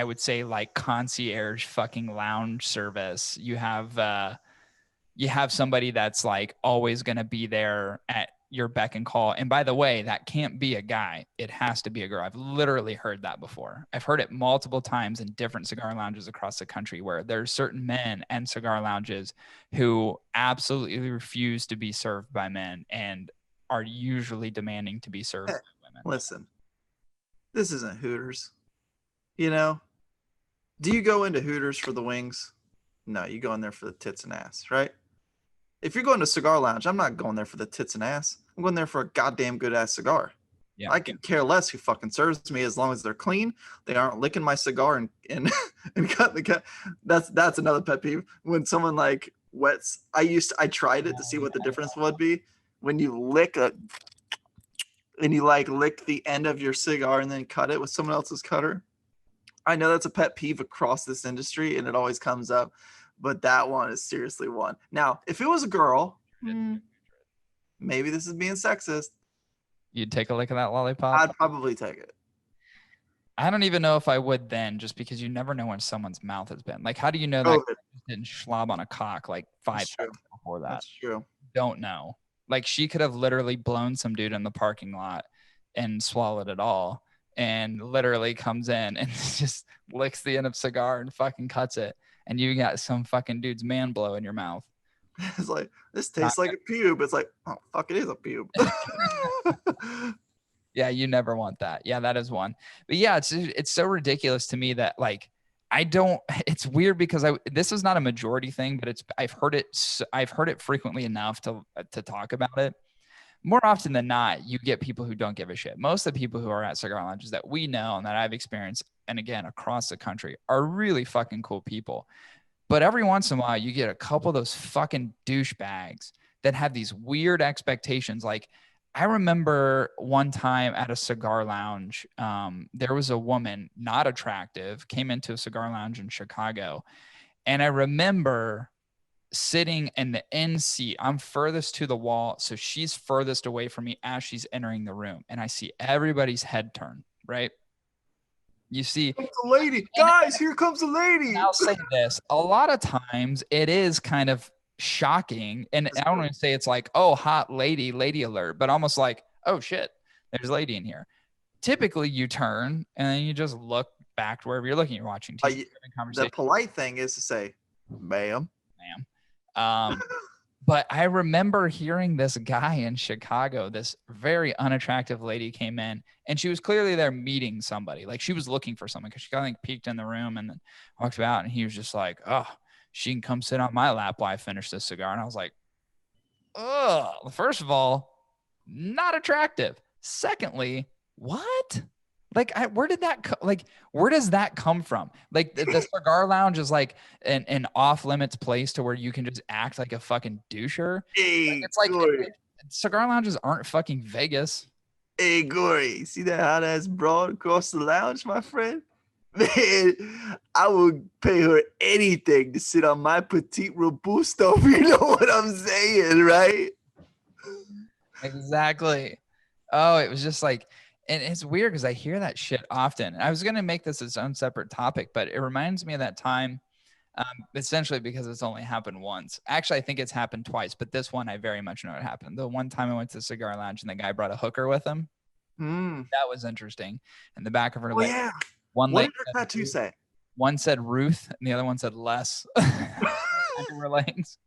would say like concierge fucking lounge service. You have somebody that's like always going to be there at your beck and call. And by the way, that can't be a guy. It has to be a girl. I've literally heard that before. I've heard it multiple times in different cigar lounges across the country where there's certain men and cigar lounges who absolutely refuse to be served by men and are usually demanding to be served by women. Listen, this isn't Hooters. You know, do you go into Hooters for the wings? No, you go in there for the tits and ass, right? If you're going to a cigar lounge, I'm not going there for the tits and ass. I'm going there for a goddamn good ass cigar. Yeah. I can care less who fucking serves me as long as they're clean. They aren't licking my cigar and cut the cut. That's another pet peeve. When someone like wets, I tried it to see what the difference would be when you lick the end of your cigar and then cut it with someone else's cutter. I know that's a pet peeve across this industry, and it always comes up. but that one is seriously one. Now, if it was a girl, maybe this is being sexist. You'd take a lick of that lollipop? I'd probably take it. I don't even know if I would then, just because you never know when someone's mouth has been. Like, how do you know that didn't slob on a cock like 5 seconds before that? That's true. Don't know. Like, she could have literally blown some dude in the parking lot and swallowed it all, and literally comes in and just licks the end of cigar and fucking cuts it, and you got some fucking dude's man blow in your mouth. It's like, this tastes like a pube. It's like, oh fuck, it is a pube. Yeah, you never want that. Yeah, that is one. But yeah, it's so ridiculous to me that, like, I don't, it's weird because this is not a majority thing, but I've heard it frequently enough to talk about it. More often than not, you get people who don't give a shit. Most of the people who are at cigar lounges that we know and that I've experienced, and again, across the country, are really fucking cool people. But every once in a while, you get a couple of those fucking douchebags that have these weird expectations. Like, I remember one time at a cigar lounge, there was a woman, not attractive, came into a cigar lounge in Chicago. And I remember sitting in the end seat. I'm furthest to the wall, so she's furthest away from me as she's entering the room. And I see everybody's head turn, right? You see, the lady. Guys, here comes the lady. I'll say this. A lot of times it is kind of shocking. And I don't even say it's like, oh, hot lady alert, but almost like, oh shit, there's a lady in here. Typically you turn and then you just look back to wherever you're looking. You're watching TV. The polite thing is to say, ma'am. But I remember hearing this guy in Chicago, this very unattractive lady came in, and she was clearly there meeting somebody. Like, she was looking for someone, because she kind of like peeked in the room and then walked out, and he was just like, oh, she can come sit on my lap while I finish this cigar. And I was like, oh, first of all, not attractive. Secondly, what? Like, where does that come from? Like, the cigar lounge is like an off limits place to where you can just act like a fucking doucher. Hey, it's like cigar lounges aren't fucking Vegas. Hey, Gory, see that hot ass broad across the lounge, my friend? Man, I would pay her anything to sit on my petite robusto. You know what I'm saying, right? Exactly. Oh, it was just like, and it's weird because I hear that shit often. I was going to make this its own separate topic, but it reminds me of that time, essentially because it's only happened once. Actually, I think it's happened twice, but this one I very much know it happened. The one time I went to the cigar lounge and the guy brought a hooker with him. That was interesting. In the back of her leg. Yeah. What did her tattoo say? One said Ruth and the other one said less. Her legs.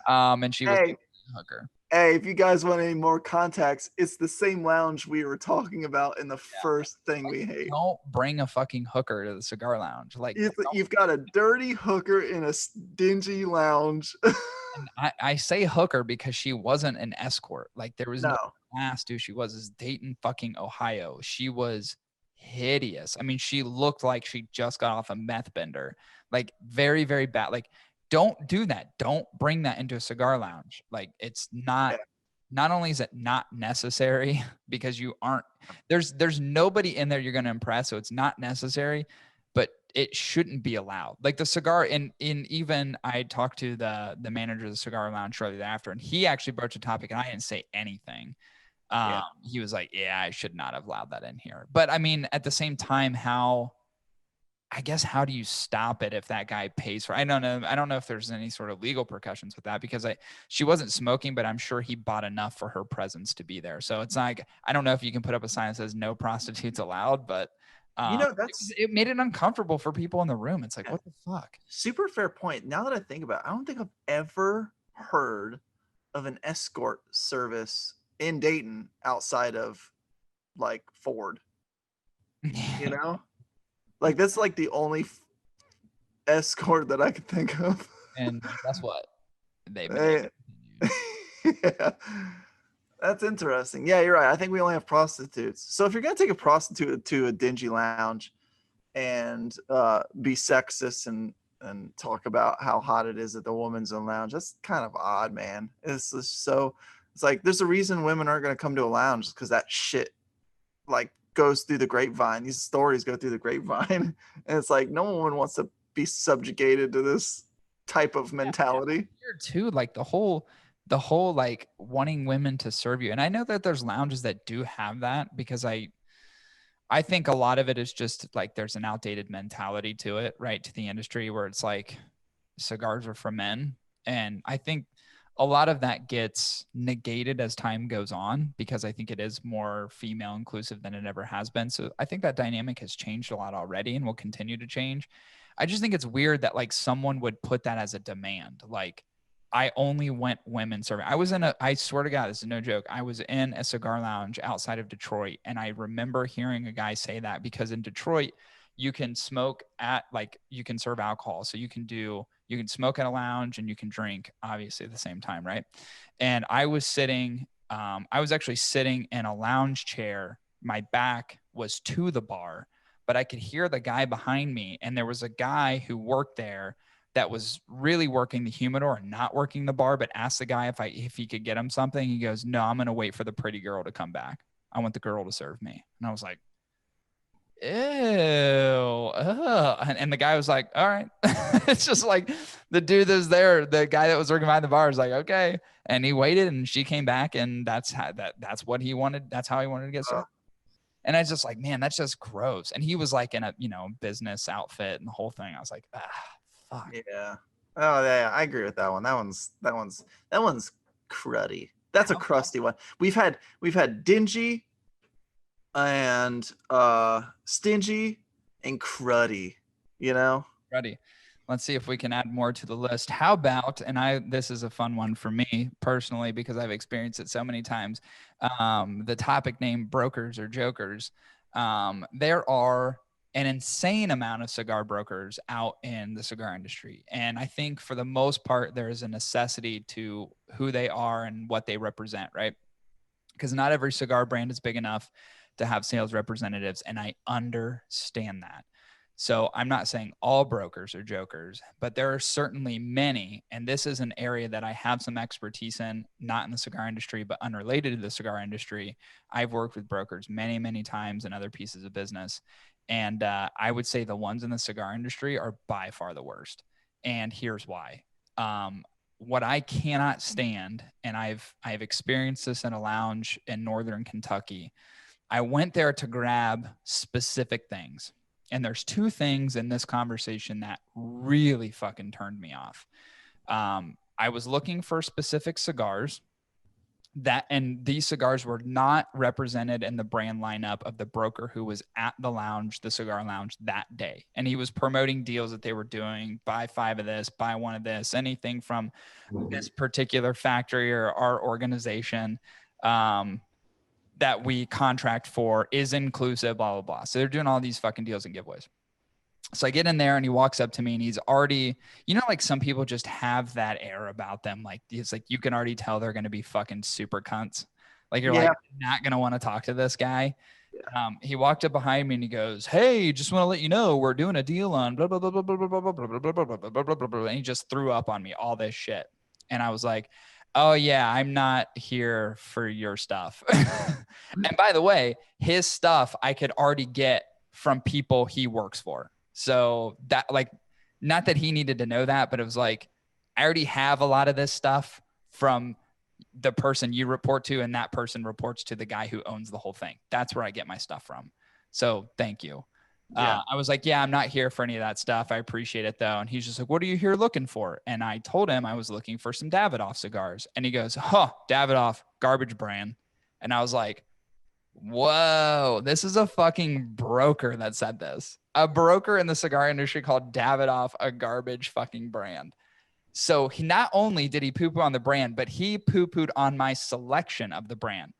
And she was a hooker. Hey, if you guys want any more context, it's the same lounge we were talking about in the first thing we hate. Don't bring a fucking hooker to the cigar lounge. Like, you've got a dirty hooker in a dingy lounge. And I say hooker because she wasn't an escort. Like, there was no class, dude. She was Dayton, fucking Ohio. She was hideous. I mean, she looked like she just got off a meth bender. Like, very, very bad. Like, don't do that. Don't bring that into a cigar lounge. Like, it's not, not only is it not necessary because you aren't, there's nobody in there you're going to impress. So it's not necessary, but it shouldn't be allowed. Like, the cigar even I talked to the manager of the cigar lounge shortly thereafter, and he actually broached a topic and I didn't say anything. He was like, yeah, I should not have allowed that in here. But I mean, at the same time, how do you stop it if that guy pays for it? I don't know if there's any sort of legal repercussions with that, because she wasn't smoking, but I'm sure he bought enough for her presence to be there. So it's like, I don't know if you can put up a sign that says no prostitutes allowed, but it made it uncomfortable for people in the room. It's like, what the fuck? Super fair point. Now that I think about it, I don't think I've ever heard of an escort service in Dayton outside of like Ford. You know? Like, that's like the only escort that I could think of. And guess what? Yeah. That's interesting. Yeah, you're right. I think we only have prostitutes. So if you're going to take a prostitute to a dingy lounge and be sexist and talk about how hot it is at the woman's own lounge, that's kind of odd, man. It's like, there's a reason women aren't going to come to a lounge, because that shit, like, goes through the grapevine. These stories go through the grapevine, and it's like, no one wants to be subjugated to this type of mentality. Weird too, like the whole like wanting women to serve you. And I know that there's lounges that do have that, because I think a lot of it is just like there's an outdated mentality to it, right? To the industry, where it's like cigars are for men. And I think a lot of that gets negated as time goes on, because I think it is more female inclusive than it ever has been. So I think that dynamic has changed a lot already and will continue to change. I just think it's weird that like someone would put that as a demand. Like, I only went women serving. I swear to God, this is no joke. I was in a cigar lounge outside of Detroit, and I remember hearing a guy say that, because in Detroit, you can smoke at, like, you can serve alcohol. So you can smoke at a lounge and you can drink obviously at the same time, right? And I was actually sitting in a lounge chair. My back was to the bar, but I could hear the guy behind me. And there was a guy who worked there that was really working the humidor and not working the bar, but asked the guy if he could get him something. He goes, "No, I'm going to wait for the pretty girl to come back. I want the girl to serve me." And I was like, ew. And the guy was like, "All right." It's just like the dude that's there, the guy that was working behind the bar, is like, "Okay." And he waited, and she came back, and that's what he wanted. That's how he wanted to get served. And I was just like, man, that's just gross. And he was like in a, business outfit and the whole thing. I was like, fuck. Yeah. Oh yeah, I agree with that one. That one's cruddy. That's a crusty one. We've had dingy and stingy and cruddy, Cruddy. Let's see if we can add more to the list. How about, and this is a fun one for me personally, because I've experienced it so many times. The topic name, brokers or jokers. There are an insane amount of cigar brokers out in the cigar industry. And I think for the most part, there is a necessity to who they are and what they represent, right? Because not every cigar brand is big enough to have sales representatives. And I understand that. So I'm not saying all brokers are jokers, but there are certainly many. And this is an area that I have some expertise in, not in the cigar industry, but unrelated to the cigar industry. I've worked with brokers many, many times in other pieces of business. And I would say the ones in the cigar industry are by far the worst. And here's why. What I cannot stand, and I've experienced this in a lounge in Northern Kentucky. I went there to grab specific things. And there's two things in this conversation that really fucking turned me off. I was looking for specific cigars and these cigars were not represented in the brand lineup of the broker who was at the lounge, the cigar lounge, that day. And he was promoting deals that they were doing, buy 5 of this, buy 1 of this, anything from this particular factory or our organization that we contract for is inclusive, blah, blah, blah. So they're doing all these fucking deals and giveaways. So I get in there and he walks up to me and he's already, like some people just have that air about them. Like it's like, you can already tell they're going to be fucking super cunts. Like you're like not going to want to talk to this guy. Yeah. He walked up behind me and he goes, "Hey, just want to let you know we're doing a deal on blah, blah, blah, blah, blah, blah, blah, blah, blah, blah, blah, blah, blah, blah, blah." And he just threw up on me all this shit. And I was like, "Oh yeah, I'm not here for your stuff." And by the way, his stuff I could already get from people he works for. So that, like, not that he needed to know that, but it was like, I already have a lot of this stuff from the person you report to, and that person reports to the guy who owns the whole thing. That's where I get my stuff from. So thank you. Yeah. I was like, "Yeah, I'm not here for any of that stuff. I appreciate it though." And he's just like, "What are you here looking for?" And I told him I was looking for some Davidoff cigars. And he goes, "Davidoff, garbage brand." And I was like, whoa, this is a fucking broker that said this. A broker in the cigar industry called Davidoff a garbage fucking brand. So he not only did he poo-poo on the brand, but he poo-pooed on my selection of the brand.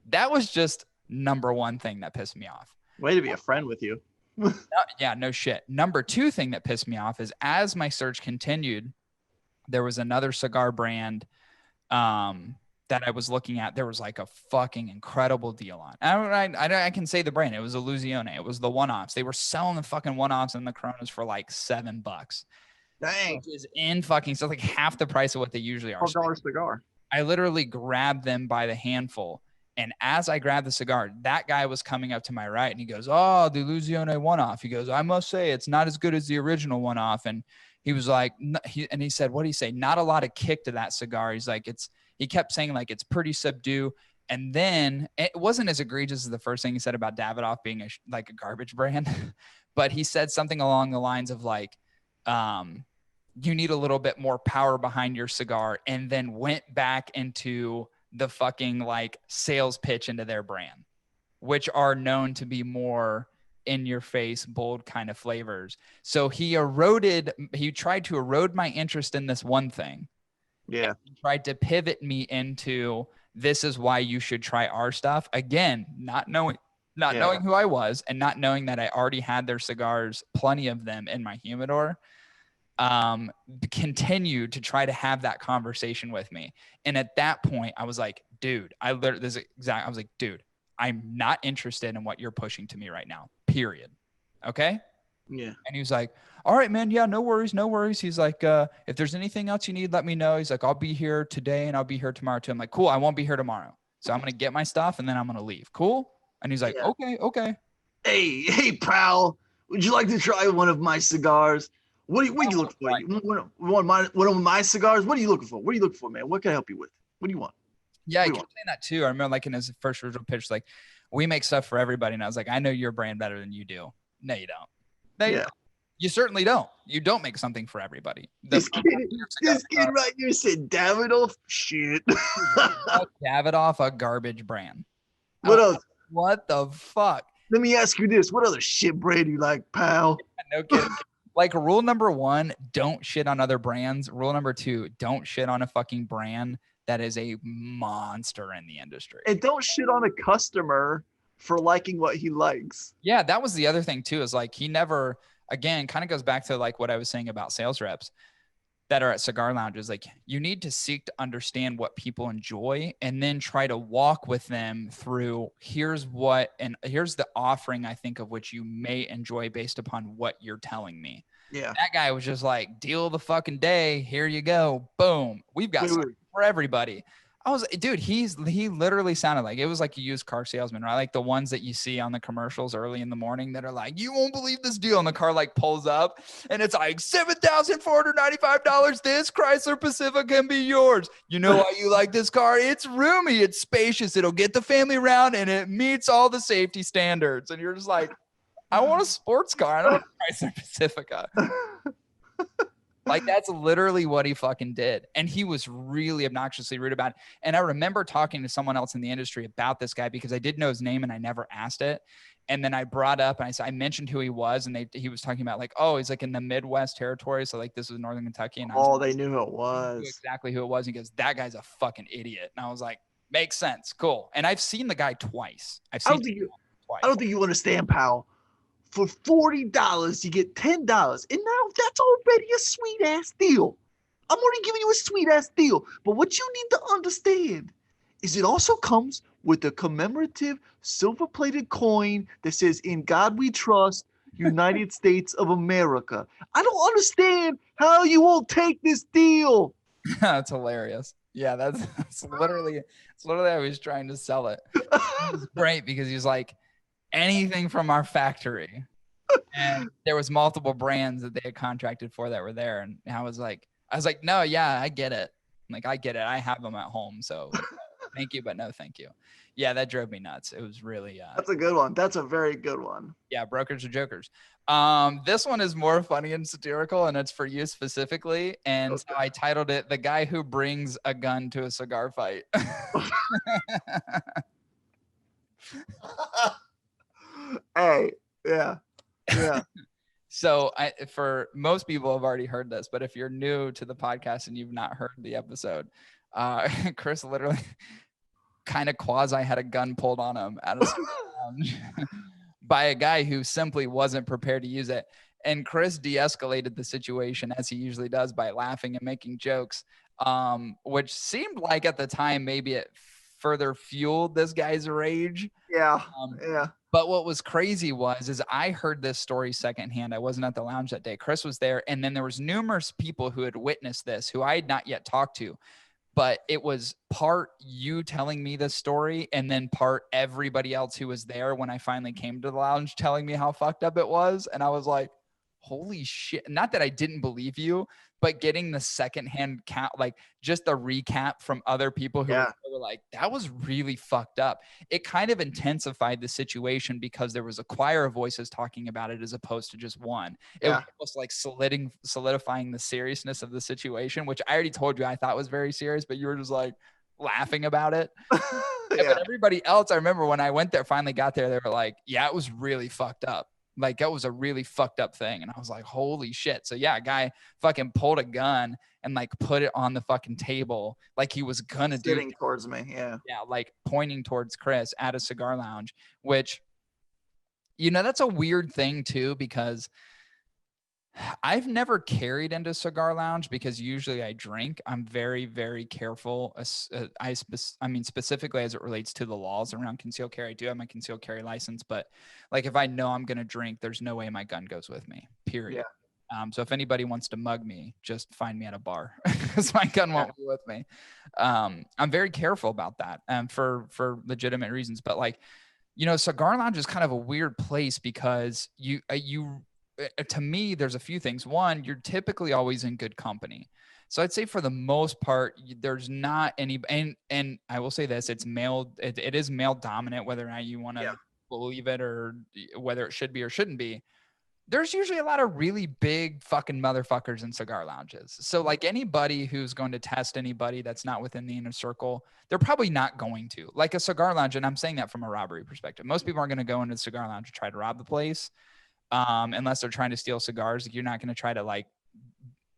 That was just number one thing that pissed me off. Way to be a friend with you. Yeah, no shit. Number two thing that pissed me off is as my search continued, there was another cigar brand that I was looking at. There was like a fucking incredible deal on. I can say the brand. It was Illusione. It was the one-offs. They were selling the fucking one-offs and the Coronas for like $7. Dang. Which is in fucking, so like half the price of what they usually are. $12 cigar. I literally grabbed them by the handful And as I grabbed the cigar, that guy was coming up to my right and he goes, "Oh, the Illusione one-off." He goes, "I must say it's not as good as the original one-off." And he was like, he said, "What do you say? Not a lot of kick to that cigar." He's like, he kept saying like, "It's pretty subdued." And then it wasn't as egregious as the first thing he said about Davidoff being like a garbage brand, but he said something along the lines of like, you need a little bit more power behind your cigar, and then went back into the fucking like sales pitch into their brand, which are known to be more in your face, bold kind of flavors. So he tried to erode my interest in this one thing. Yeah. He tried to pivot me into, this is why you should try our stuff. Again, not knowing who I was, and not knowing that I already had their cigars, plenty of them in my humidor, continued to try to have that conversation with me. And at that point I was like, dude, I was like, dude, I'm not interested in what you're pushing to me right now, period. Okay. Yeah. And he was like, all right, man. Yeah, no worries. No worries. He's like, if there's anything else you need, let me know. He's like, I'll be here today and I'll be here tomorrow too. I'm like, cool. I won't be here tomorrow. So I'm going to get my stuff and then I'm going to leave. Cool. And he's like, okay. Hey, pal, would you like to try one of my cigars? What do you look for? You want one of my cigars? What are you looking for? What are you looking for, man? What can I help you with? What do you want? Yeah, I kept saying that too. I remember like in his first original pitch, like, we make stuff for everybody. And I was like, I know your brand better than you do. No, you don't. You certainly don't. You don't make something for everybody. This kid right here said Davidoff. Shit. Davidoff, a garbage brand. What else? What the fuck? Let me ask you this. What other shit brand you like, pal? No kidding. Like, rule number 1, don't shit on other brands. Rule number 2, don't shit on a fucking brand that is a monster in the industry. And don't shit on a customer for liking what he likes. Yeah, that was the other thing too, is like, he never, again, kind of goes back to like what I was saying about sales reps that are at cigar lounges. Like, you need to seek to understand what people enjoy and then try to walk with them through, here's the offering I think of which you may enjoy based upon what you're telling me. Yeah. That guy was just like, deal of the fucking day. Here you go. Boom. We've got something for everybody. I was, dude, he literally sounded like, it was like a used car salesman, right? Like the ones that you see on the commercials early in the morning that are like, you won't believe this deal. And the car like pulls up and it's like $7,495. This Chrysler Pacifica can be yours. You know why you like this car? It's roomy. It's spacious. It'll get the family around and it meets all the safety standards. And you're just like, I want a sports car. I don't want a Chrysler Pacifica. Like, that's literally what he fucking did. And he was really obnoxiously rude about it. And I remember talking to someone else in the industry about this guy because I did know his name and I never asked it. And then I brought up and I mentioned who he was, and he was talking about like, oh, he's like in the Midwest territory. So like, this was Northern Kentucky. And they knew who it was. Knew exactly who it was. And he goes, that guy's a fucking idiot. And I was like, makes sense. Cool. And I've seen the guy twice. I don't think you understand, pal. For $40, you get $10. And now that's already a sweet ass deal. I'm already giving you a sweet ass deal. But what you need to understand is it also comes with a commemorative silver plated coin that says, "In God We Trust, United States of America." I don't understand how you won't take this deal. That's hilarious. Yeah, that's literally how he was trying to sell it. It was great because he was like, anything from our factory. And there was multiple brands that they had contracted for that were there. And I was like, no, yeah, I get it. Like, I get it. I have them at home. So thank you, but no, thank you. Yeah, that drove me nuts. It was really, that's a good one. That's a very good one. Yeah. Brokers are jokers. This one is more funny and satirical, and it's for you specifically. And so I titled it, "The Guy Who Brings a Gun to a Cigar Fight." Hey, yeah. So for most people have already heard this, but if you're new to the podcast and you've not heard the episode, Chris literally kind of quasi had a gun pulled on him at a lounge by a guy who simply wasn't prepared to use it. And Chris de-escalated the situation, as he usually does, by laughing and making jokes, which seemed like at the time maybe it further fueled this guy's rage. Yeah. But what was crazy is I heard this story secondhand. I wasn't at the lounge that day. Chris was there. And then there was numerous people who had witnessed this, who I had not yet talked to. but it was part you telling me this story and then part everybody else who was there when I finally came to the lounge telling me how fucked up it was. And I was like, holy shit. Not that I didn't believe you, but getting the secondhand count, like just the recap from other people who were like, that was really fucked up. It kind of intensified the situation because there was a choir of voices talking about it as opposed to just one. It was almost like solidifying the seriousness of the situation, which I already told you I thought was very serious, but you were just like laughing about it. But everybody else, I remember when I went there, finally got there, they were like, yeah, it was really fucked up. Like that was a really fucked up thing. And I was like, holy shit. So yeah, a guy fucking pulled a gun and like put it on the fucking table. Like he was gonna do sitting towards me. Yeah. Yeah. Like pointing towards Chris at a cigar lounge, which, you know, that's a weird thing too, because I've never carried into cigar lounge because usually I drink. I'm very, very careful. I mean, specifically as it relates to the laws around concealed carry. I do have my concealed carry license, but like if I know I'm going to drink, there's no way my gun goes with me, period. So if anybody wants to mug me, just find me at a bar because my gun won't be with me. I'm very careful about that for legitimate reasons. But like, you know, cigar lounge is kind of a weird place because to me, there's a few things. One, you're typically always in good company. So I'd say for the most part, there's not any, and I will say this, it's male, it is male dominant, whether or not you want to believe it or whether it should be or shouldn't be. There's usually a lot of really big fucking motherfuckers in cigar lounges. So like anybody who's going to test anybody that's not within the inner circle, they're probably not going to. Like a cigar lounge, and I'm saying that from a robbery perspective. Most people aren't going to go into the cigar lounge to try to rob the place. Unless they're trying to steal cigars. You're not going to try to like,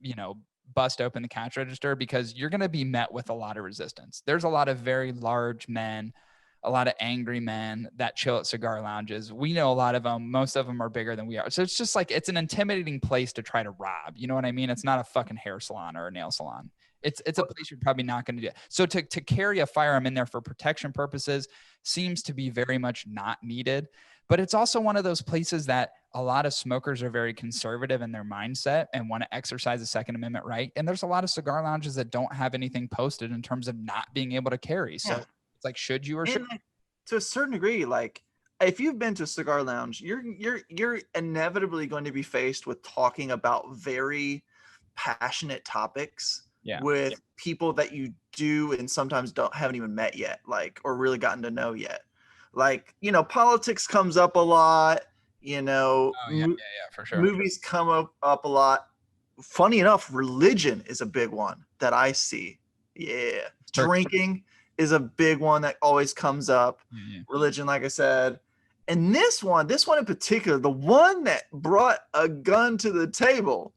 you know, bust open the cash register because you're going to be met with a lot of resistance. There's a lot of very large men, a lot of angry men that chill at cigar lounges. We know a lot of them. Most of them are bigger than we are. So it's just like, it's an intimidating place to try to rob. You know what I mean? It's not a fucking hair salon or a nail salon. It's a place you're probably not going to do. So to carry a firearm in there for protection purposes seems to be very much not needed. But it's also one of those places that a lot of smokers are very conservative in their mindset and want to exercise the Second Amendment right. And there's a lot of cigar lounges that don't have anything posted in terms of not being able to carry. So it's like, should you or should you? To a certain degree, like if you've been to a cigar lounge, you're inevitably going to be faced with talking about very passionate topics with people that you do and sometimes haven't even met yet, like, or really gotten to know yet. Like, you know, politics comes up a lot, you know, for sure. Movies come up a lot. Funny enough, religion is a big one that I see. Drinking is a big one that always comes up. Religion, like I said. And this one in particular, the one that brought a gun to the table,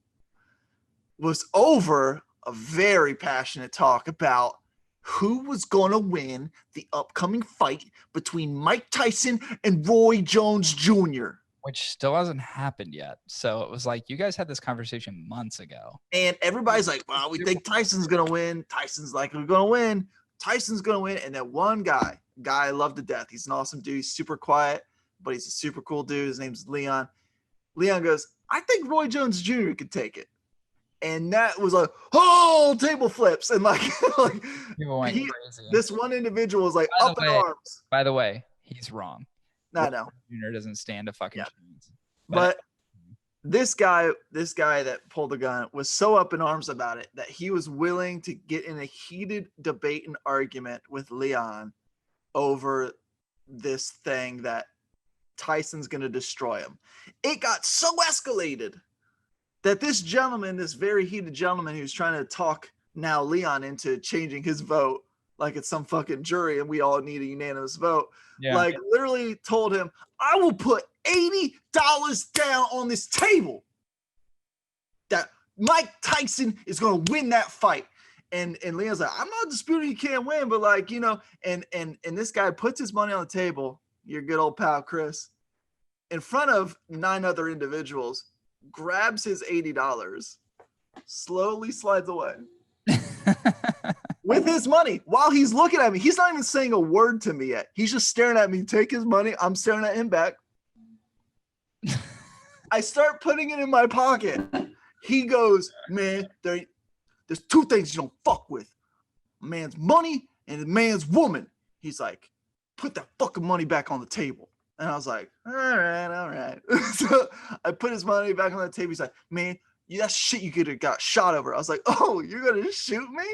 was over a very passionate talk about who was going to win the upcoming fight between Mike Tyson and Roy Jones Jr. Which still hasn't happened yet. So it was like, you guys had this conversation months ago. And everybody's like, well, we think Tyson's going to win. Tyson's likely going to win. Tyson's going to win. And then one guy I love to death. He's an awesome dude. He's super quiet, but he's a super cool dude. His name's Leon. Leon goes, I think Roy Jones Jr. could take it. And that was like, oh, table flips. And like, this one individual was like up in arms. By the way, he's wrong. No. Junior doesn't stand a fucking chance. But this guy that pulled the gun was so up in arms about it that he was willing to get in a heated debate and argument with Leon over this thing that Tyson's going to destroy him. It got so escalated that this gentleman, this very heated gentleman who's trying to talk now Leon into changing his vote like it's some fucking jury and we all need a unanimous vote, like literally told him, I will put $80 down on this table that Mike Tyson is going to win that fight. And Leon's like, I'm not disputing he can't win, but like, you know, and this guy puts his money on the table, your good old pal Chris, in front of 9 other individuals, grabs his $80, slowly slides away with his money while he's looking at me. He's not even saying a word to me yet. He's just staring at me, take his money. I'm staring at him back. I start putting it in my pocket. He goes, man, there's 2 things you don't fuck with. a man's money and a man's woman. He's like, put that fucking money back on the table. And I was like, all right. So I put his money back on the table. He's like, man, that shit you could have got shot over. I was like, oh, you're gonna shoot me?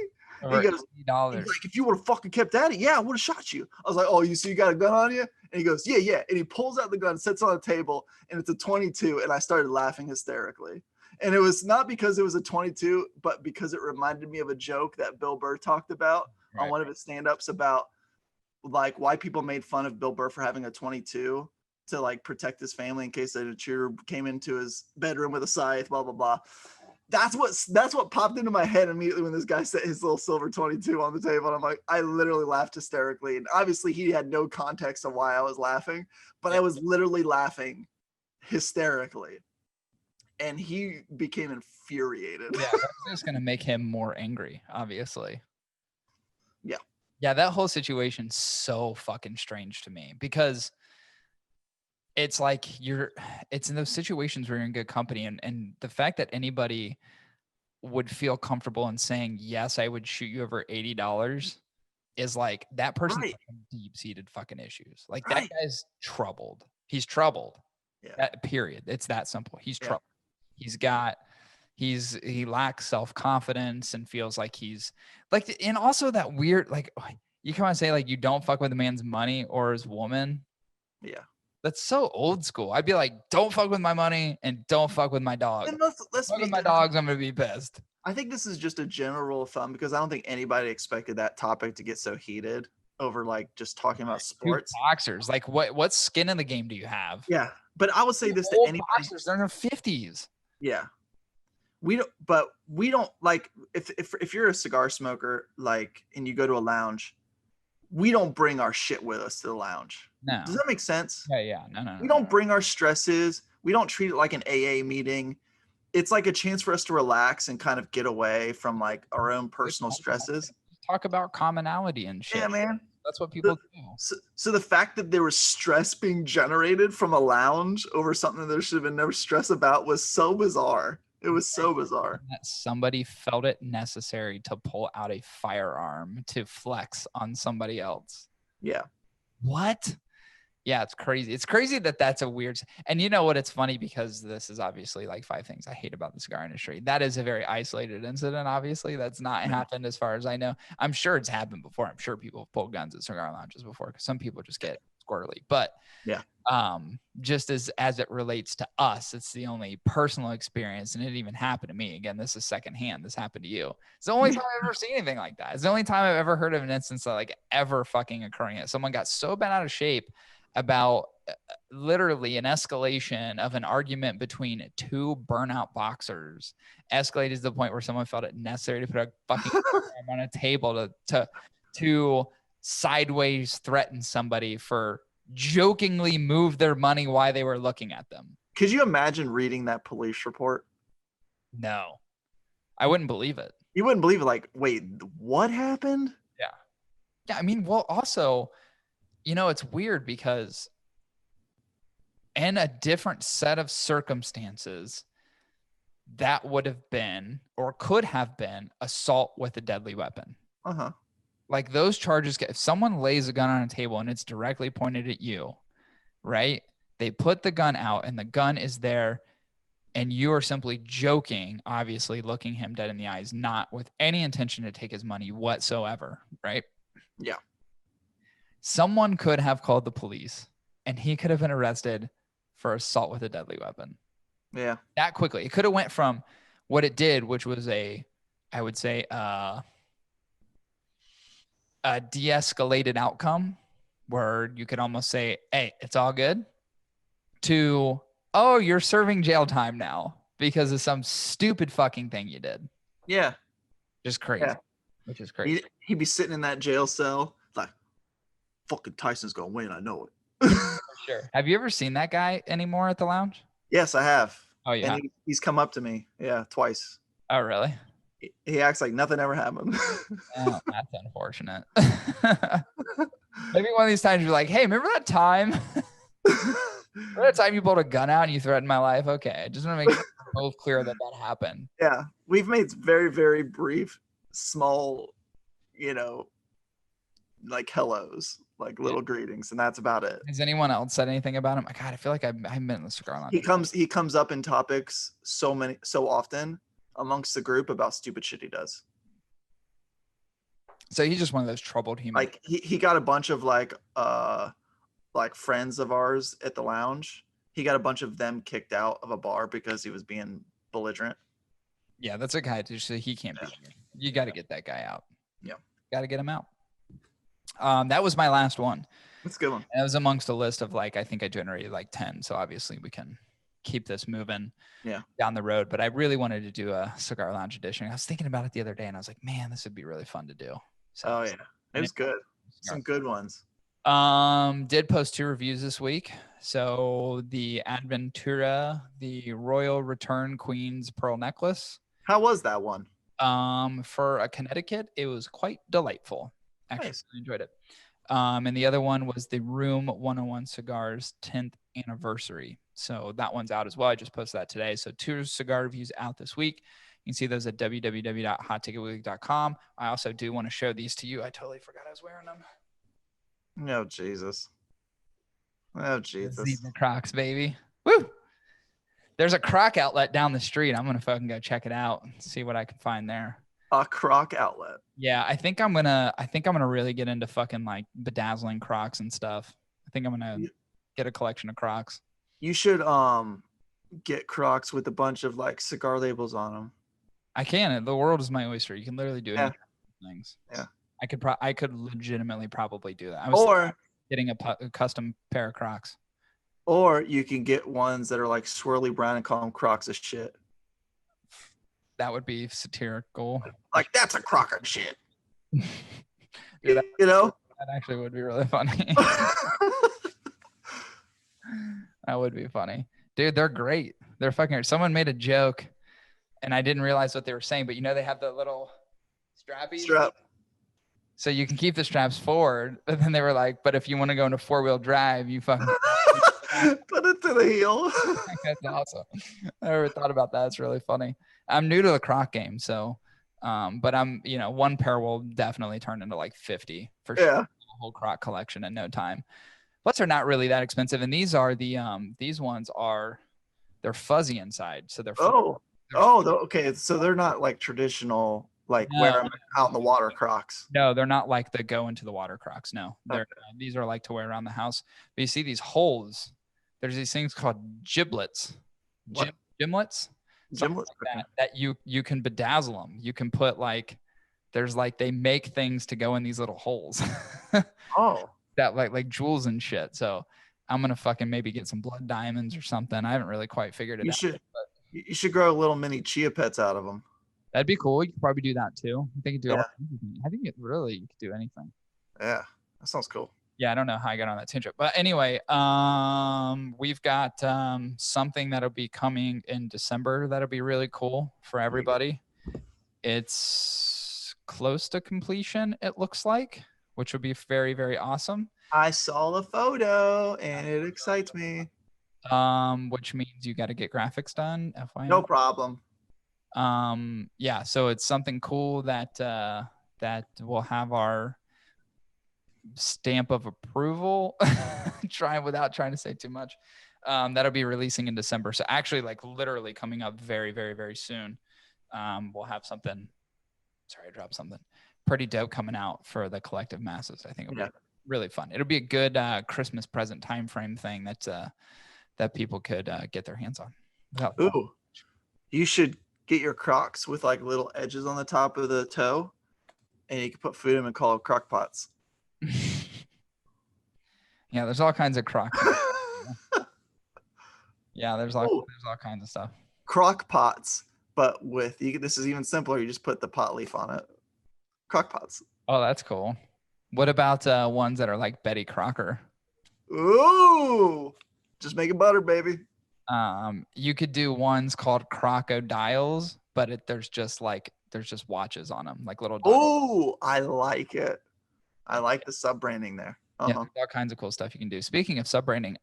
Over He goes, $80. he's like, if you would have fucking kept at it, yeah, I would have shot you. I was like, oh, you got a gun on you? And he goes, yeah. And he pulls out the gun, sits on the table, and it's a 22. And I started laughing hysterically. And it was not because it was a 22, but because it reminded me of a joke that Bill Burr talked about on one of his stand-ups about like why people made fun of Bill Burr for having a 22 to like protect his family in case a intruder came into his bedroom with a scythe, blah, blah, blah. That's what popped into my head immediately when this guy set his little silver 22 on the table. And I'm like, I literally laughed hysterically. And obviously he had no context of why I was laughing, but I was literally laughing hysterically. And he became infuriated. Yeah, that's just going to make him more angry, obviously. Yeah. Yeah, that whole situation's so fucking strange to me because it's like it's in those situations where you're in good company and the fact that anybody would feel comfortable in saying, yes, I would shoot you over $80 is like that person's deep-seated fucking issues. Like that guy's troubled. He's troubled. Yeah. Period. It's that simple. He's troubled. He lacks self-confidence and feels like he's like, and also that weird, like you come and say like, you don't fuck with a man's money or his woman. Yeah. That's so old school. I'd be like, don't fuck with my money and don't fuck with my dog. And let's fuck with my dogs. I'm going to be pissed. I think this is just a general rule of thumb because I don't think anybody expected that topic to get so heated over like just talking about sports. Two boxers. Like what skin in the game do you have? Yeah. But I would say this to anybody. Boxers, they're in their 50s. Yeah. We don't like if you're a cigar smoker, like, and you go to a lounge, we don't bring our shit with us to the lounge. No. Does that make sense? Yeah. No. We don't bring our stresses. We don't treat it like an AA meeting. It's like a chance for us to relax and kind of get away from like our own personal stresses. Talk about commonality and shit. Yeah, man. That's what people do. So the fact that there was stress being generated from a lounge over something there should have been no stress about was so bizarre. It was so bizarre. That somebody felt it necessary to pull out a firearm to flex on somebody else. Yeah. What? Yeah, it's crazy. It's crazy that that's a weird. And you know what? It's funny because this is obviously like 5 things I hate about the cigar industry. That is a very isolated incident. Obviously, that's not happened as far as I know. I'm sure it's happened before. I'm sure people have pulled guns at cigar lounges before because some people just get squirrely. But yeah, just as it relates to us, it's the only personal experience, and it even happened to me. Again, this is secondhand. This happened to you. It's the only time I've ever seen anything like that. It's the only time I've ever heard of an instance that like ever fucking occurring. Someone got so bent out of shape about literally an escalation of an argument between 2 burnout boxers, escalated to the point where someone felt it necessary to put a fucking arm on a table to sideways threaten somebody for jokingly move their money while they were looking at them. Could you imagine reading that police report? No, I wouldn't believe it. You wouldn't believe it. Like, wait, what happened? Yeah. I mean, well, also, you know, it's weird because in a different set of circumstances, that would have been or could have been assault with a deadly weapon. Uh-huh. Like those charges, if someone lays a gun on a table and it's directly pointed at you, right? They put the gun out and the gun is there and you are simply joking, obviously looking him dead in the eyes, not with any intention to take his money whatsoever, right? Yeah. Someone could have called the police and he could have been arrested for assault with a deadly weapon. Yeah. That quickly. It could have went from what it did, which was I would say, a de-escalated outcome where you could almost say, hey, it's all good, to, oh, you're serving jail time now because of some stupid fucking thing you did. Yeah. Just crazy. Yeah. Which is crazy. He'd be sitting in that jail cell like, fucking Tyson's going to win. I know it. For sure. Have you ever seen that guy anymore at the lounge? Yes, I have. Oh, yeah. And he's come up to me. Yeah, twice. Oh, really? He acts like nothing ever happened. Oh, that's unfortunate. Maybe one of these times you're like, hey, remember that time? Remember that time you pulled a gun out and you threatened my life? Okay, I just want to make it both clear that happened. Yeah, we've made very, very brief, small, like hellos, like little greetings, and that's about it. Has anyone else said anything about him? God, I feel like I've been in the cigar lounge. He comes up in topics so often amongst the group about stupid shit he does. So he's just one of those troubled humans. Like he got a bunch of like friends of ours at the lounge. He got a bunch of them kicked out of a bar because he was being belligerent. Yeah, that's a guy. He can't be here. You got to get that guy out. Yeah, got to get him out. That was my last one. That's a good one. And that was amongst a list of like, I think I generated like 10. So obviously we can keep this moving down the road. But I really wanted to do a cigar lounge edition. I was thinking about it the other day and I was like, man, this would be really fun to do. So, it was good. Some good ones. Did post 2 reviews this week. So the Adventura, the Royal Return Queen's Pearl Necklace. How was that one? For a Connecticut, it was quite delightful. Actually, Nice. I enjoyed it. And the other one was the Room 101 Cigars 10th anniversary. So that one's out as well. I just posted that today. So 2 cigar reviews out this week. You can see those at www.hotticketweekly.com. I also do want to show these to you. I totally forgot I was wearing them. Oh, Jesus. Oh, Jesus. Zebra Crocs, baby. Woo! There's a Croc outlet down the street. I'm going to fucking go check it out and see what I can find there. A Croc outlet. Yeah, I think I'm gonna really get into fucking like bedazzling Crocs and stuff. I think I'm gonna get a collection of Crocs. You should get Crocs with a bunch of like cigar labels on them. I can. The world is my oyster. You can literally do any things. Yeah. I could legitimately probably do that. I was getting a custom pair of Crocs. Or you can get ones that are like swirly brown and call them Crocs of shit. That would be satirical. Like, that's a Croc of shit. Dude, that actually would be really funny. That would be funny. Dude, they're great. They're fucking. Someone made a joke and I didn't realize what they were saying, but they have the little strappies. Strap. So you can keep the straps forward, but then they were like, but if you want to go into 4-wheel drive, you fucking put it to the heel. That's awesome. I never thought about that. It's really funny. I'm new to the Croc game, so but I'm, one pair will definitely turn into like 50 for sure. A whole Croc collection in no time. Plus they're not really that expensive. And these are these ones they're fuzzy inside. So they're okay. So they're not like traditional, like wear them out in the water Crocs. No, they're not like the go into the water Crocs. No, these are like to wear around the house. But you see these holes. There's these things called giblets. Gimlets? Gimlets that you can bedazzle them. You can put they make things to go in these little holes. That like jewels and shit. So I'm gonna fucking maybe get some blood diamonds or something. I haven't really quite figured it out. You should grow little mini chia pets out of them. That'd be cool. You could probably do that too. I think you could do I think you could do anything. Yeah, that sounds cool. Yeah, I don't know how I got on that tangent, but anyway, we've got something that'll be coming in December that'll be really cool for everybody. It's close to completion, it looks like, which would be very, very awesome. I saw the photo and it excites me. Which means you got to get graphics done. FYI. No problem. Yeah, so it's something cool that will have our stamp of approval. Without trying to say too much. That'll be releasing in December. So actually, like literally coming up very, very, very soon. We'll have something. Sorry, I dropped something pretty dope coming out for the collective masses. I think it'll be really fun. It'll be a good Christmas present time frame thing that people could get their hands on. Ooh, you should get your Crocs with like little edges on the top of the toe, and you can put food in them and call them crock pots. Yeah, there's all kinds of crock. Yeah, there's all kinds of stuff. Crock pots, but this is even simpler. You just put the pot leaf on it. Crock pots. Oh, that's cool. What about ones that are like Betty Crocker? Ooh, just make it butter, baby. You could do ones called crocodiles, but there's just watches on them, like little. Oh, I like it. I like the sub branding there. Yeah, there's all kinds of cool stuff you can do. Speaking of sub branding,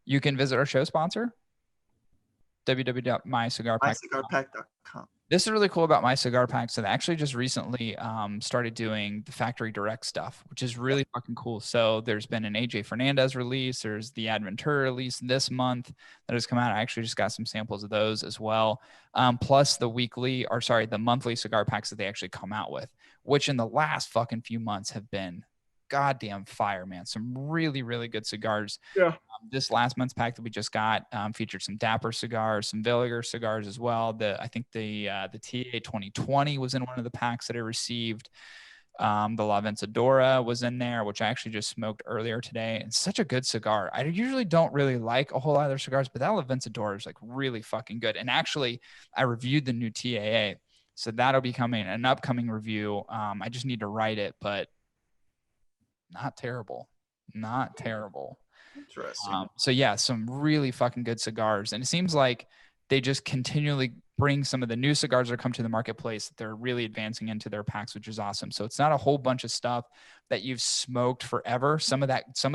you can visit our show sponsor, www.mycigarpack.com. This is really cool about my cigar pack. So they actually just recently started doing the factory direct stuff, which is really fucking cool. So there's been an AJ Fernandez release. There's the Adventura release this month that has come out. I actually just got some samples of those as well. Plus the monthly cigar packs that they actually come out with, which in the last fucking few months have been goddamn fire, man. Some really, really good cigars. Yeah. This last month's pack that we just got featured some Dapper cigars, some Villiger cigars as well. I think the TA 2020 was in one of the packs that I received. The La Vencedora was in there, which I actually just smoked earlier today. It's such a good cigar. I usually don't really like a whole lot of their cigars, but that La Vencedora is like really fucking good. And actually, I reviewed the new TAA, so that'll be coming an upcoming review. I just need to write it, but not terrible. Not terrible. Interesting. So yeah, some really fucking good cigars. And it seems like they just continually bring some of the new cigars that come to the marketplace that they're really advancing into their packs, which is awesome. So it's not a whole bunch of stuff that you've smoked forever. Some of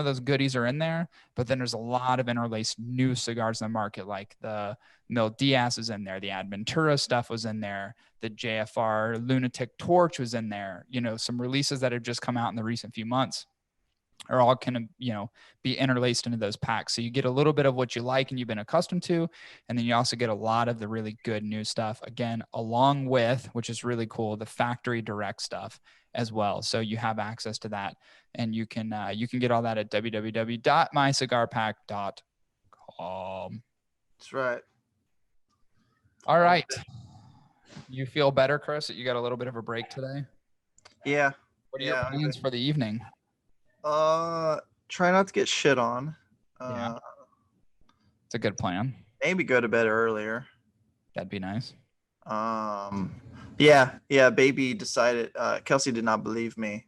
those goodies are in there, but then there's a lot of interlaced new cigars in the market, like the Mil Diaz is in there, the Adventura stuff was in there, the JFR Lunatic Torch was in there, some releases that have just come out in the recent few months are all kind of, be interlaced into those packs. So you get a little bit of what you like and you've been accustomed to. And then you also get a lot of the really good new stuff, again, along with, which is really cool, the factory direct stuff as well. So you have access to that, and you can get all that at www.mycigarpack.com. That's right. All right. You feel better, Chris, that you got a little bit of a break today? Yeah. What are your plans for the evening? Try not to get shit on. Yeah. It's a good plan. Maybe go to bed earlier. That'd be nice. Yeah. Baby decided. Kelsey did not believe me.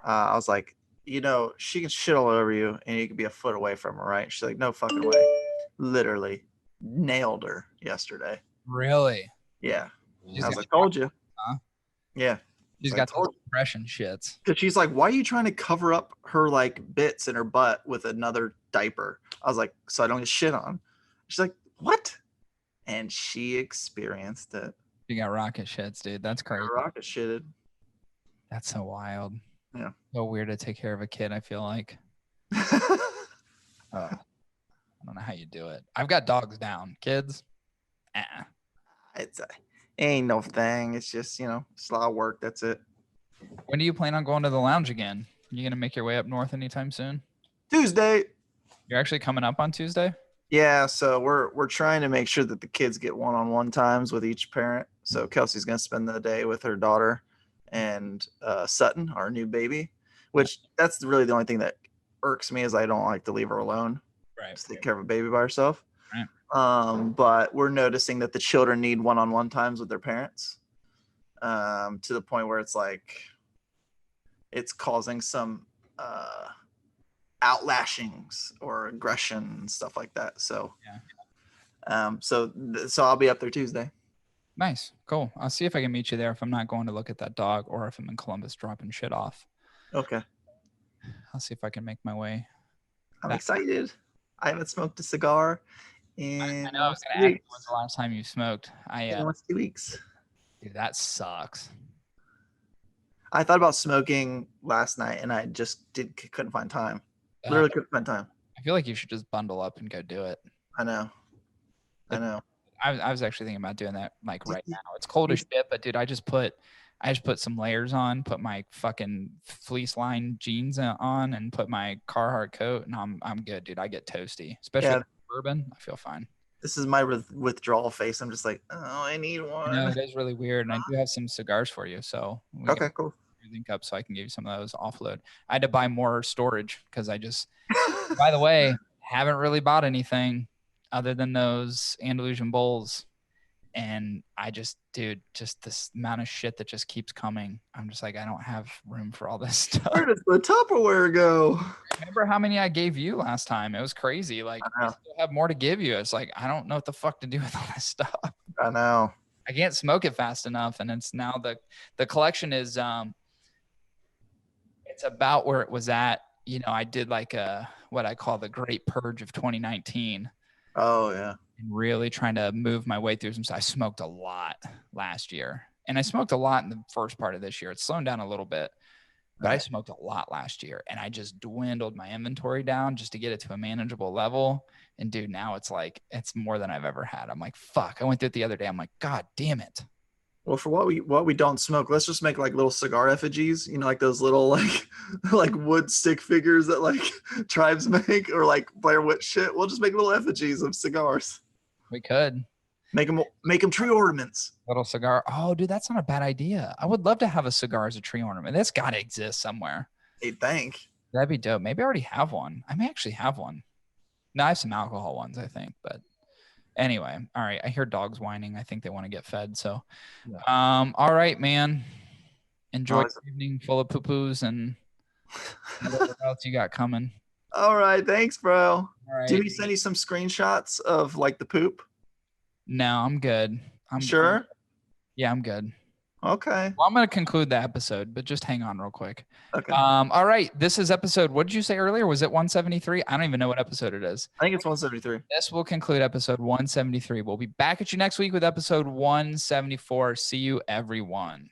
I was like, she can shit all over you, and you can be a foot away from her, right? She's like, no fucking way. Literally nailed her yesterday. Really? Yeah. I was like, told you. Huh? Yeah. She's got those depression shits. Because she's like, why are you trying to cover up her like bits in her butt with another diaper? I was like, so I don't get shit on. She's like, what? And she experienced it. You got rocket shits, dude. That's crazy. Rocket shitted. That's so wild. Yeah. So weird to take care of a kid, I feel like. I don't know how you do it. I've got dogs down. Kids? It ain't no thing. It's just, it's a lot of work. That's it. When do you plan on going to the lounge again? You gonna make your way up north anytime soon? Tuesday. You're actually coming up on Tuesday? Yeah, so we're trying to make sure that the kids get one-on-one times with each parent. So Kelsey's gonna spend the day with her daughter and Sutton, our new baby, which that's really the only thing that irks me is I don't like to leave her alone. Right. To take care of a baby by herself. Right. But we're noticing that the children need one-on-one times with their parents. To the point where it's like it's causing some outlashings or aggression and stuff like that. So so I'll be up there Tuesday. Nice. Cool. I'll see if I can meet you there if I'm not going to look at that dog or if I'm in Columbus dropping shit off. Okay. I'll see if I can make my way. I'm excited. I haven't smoked a cigar in I know I was gonna ask you when's the last time you smoked. Almost 2 weeks. Dude, that sucks. I thought about smoking last night and I just couldn't find time. Literally couldn't find time. I feel like you should just bundle up and go do it. I know. I was actually thinking about doing that like right now. It's cold as shit, but dude, I just put some layers on, put my fucking fleece line jeans on, and put my Carhartt coat, and I'm good, dude. I get toasty, especially with bourbon. I feel fine. This is my withdrawal face. I'm just like, oh, I need one. No, it is really weird, and I do have some cigars for you, so okay, cool. Link up so I can give you some of those offload. I had to buy more storage because I just, by the way, haven't really bought anything other than those Andalusian bowls. And I just, dude, just this amount of shit that just keeps coming. I'm just like, I don't have room for all this stuff. Where does the Tupperware go? Remember how many I gave you last time? It was crazy. Like, I still have more to give you. It's like, I don't know what the fuck to do with all this stuff. I know. I can't smoke it fast enough. And it's now the collection is, it's about where it was at. You know, I did like what I call the Great Purge of 2019. Oh, yeah. really trying to move my way through some stuff. I smoked a lot last year, and I smoked a lot in the first part of this year. It's slowing down a little bit, but I smoked a lot last year, and I just dwindled my inventory down just to get it to a manageable level. And dude, now it's like, it's more than I've ever had. I'm like, fuck. I went through it the other day. I'm like, God damn it. Well, for what we don't smoke, let's just make like little cigar effigies, you know, like those little like like wood stick figures that like tribes make, or like Blair Witch shit. We'll just make little effigies of cigars. We could Make them tree ornaments. little cigar. Oh, dude, that's not a bad idea. I would love to have a cigar as a tree ornament. That's got to exist somewhere. Hey, think. That'd be dope. Maybe I already have one. I may actually have one. No, I have some alcohol ones, I think. But anyway, all right. I hear dogs whining. I think they want to get fed. So, all right, man. Enjoy your evening full of poo-poos and whatever else you got coming. All right, thanks, bro. All right. Did we send you some screenshots of like the poop? No, I'm good. I'm sure. Yeah, I'm good. Okay. Well, I'm going to conclude the episode, but just hang on real quick. Okay. All right. This is episode, what did you say earlier? Was it 173? I don't even know what episode it is. I think it's 173. This will conclude episode 173. We'll be back at you next week with episode 174. See you, everyone.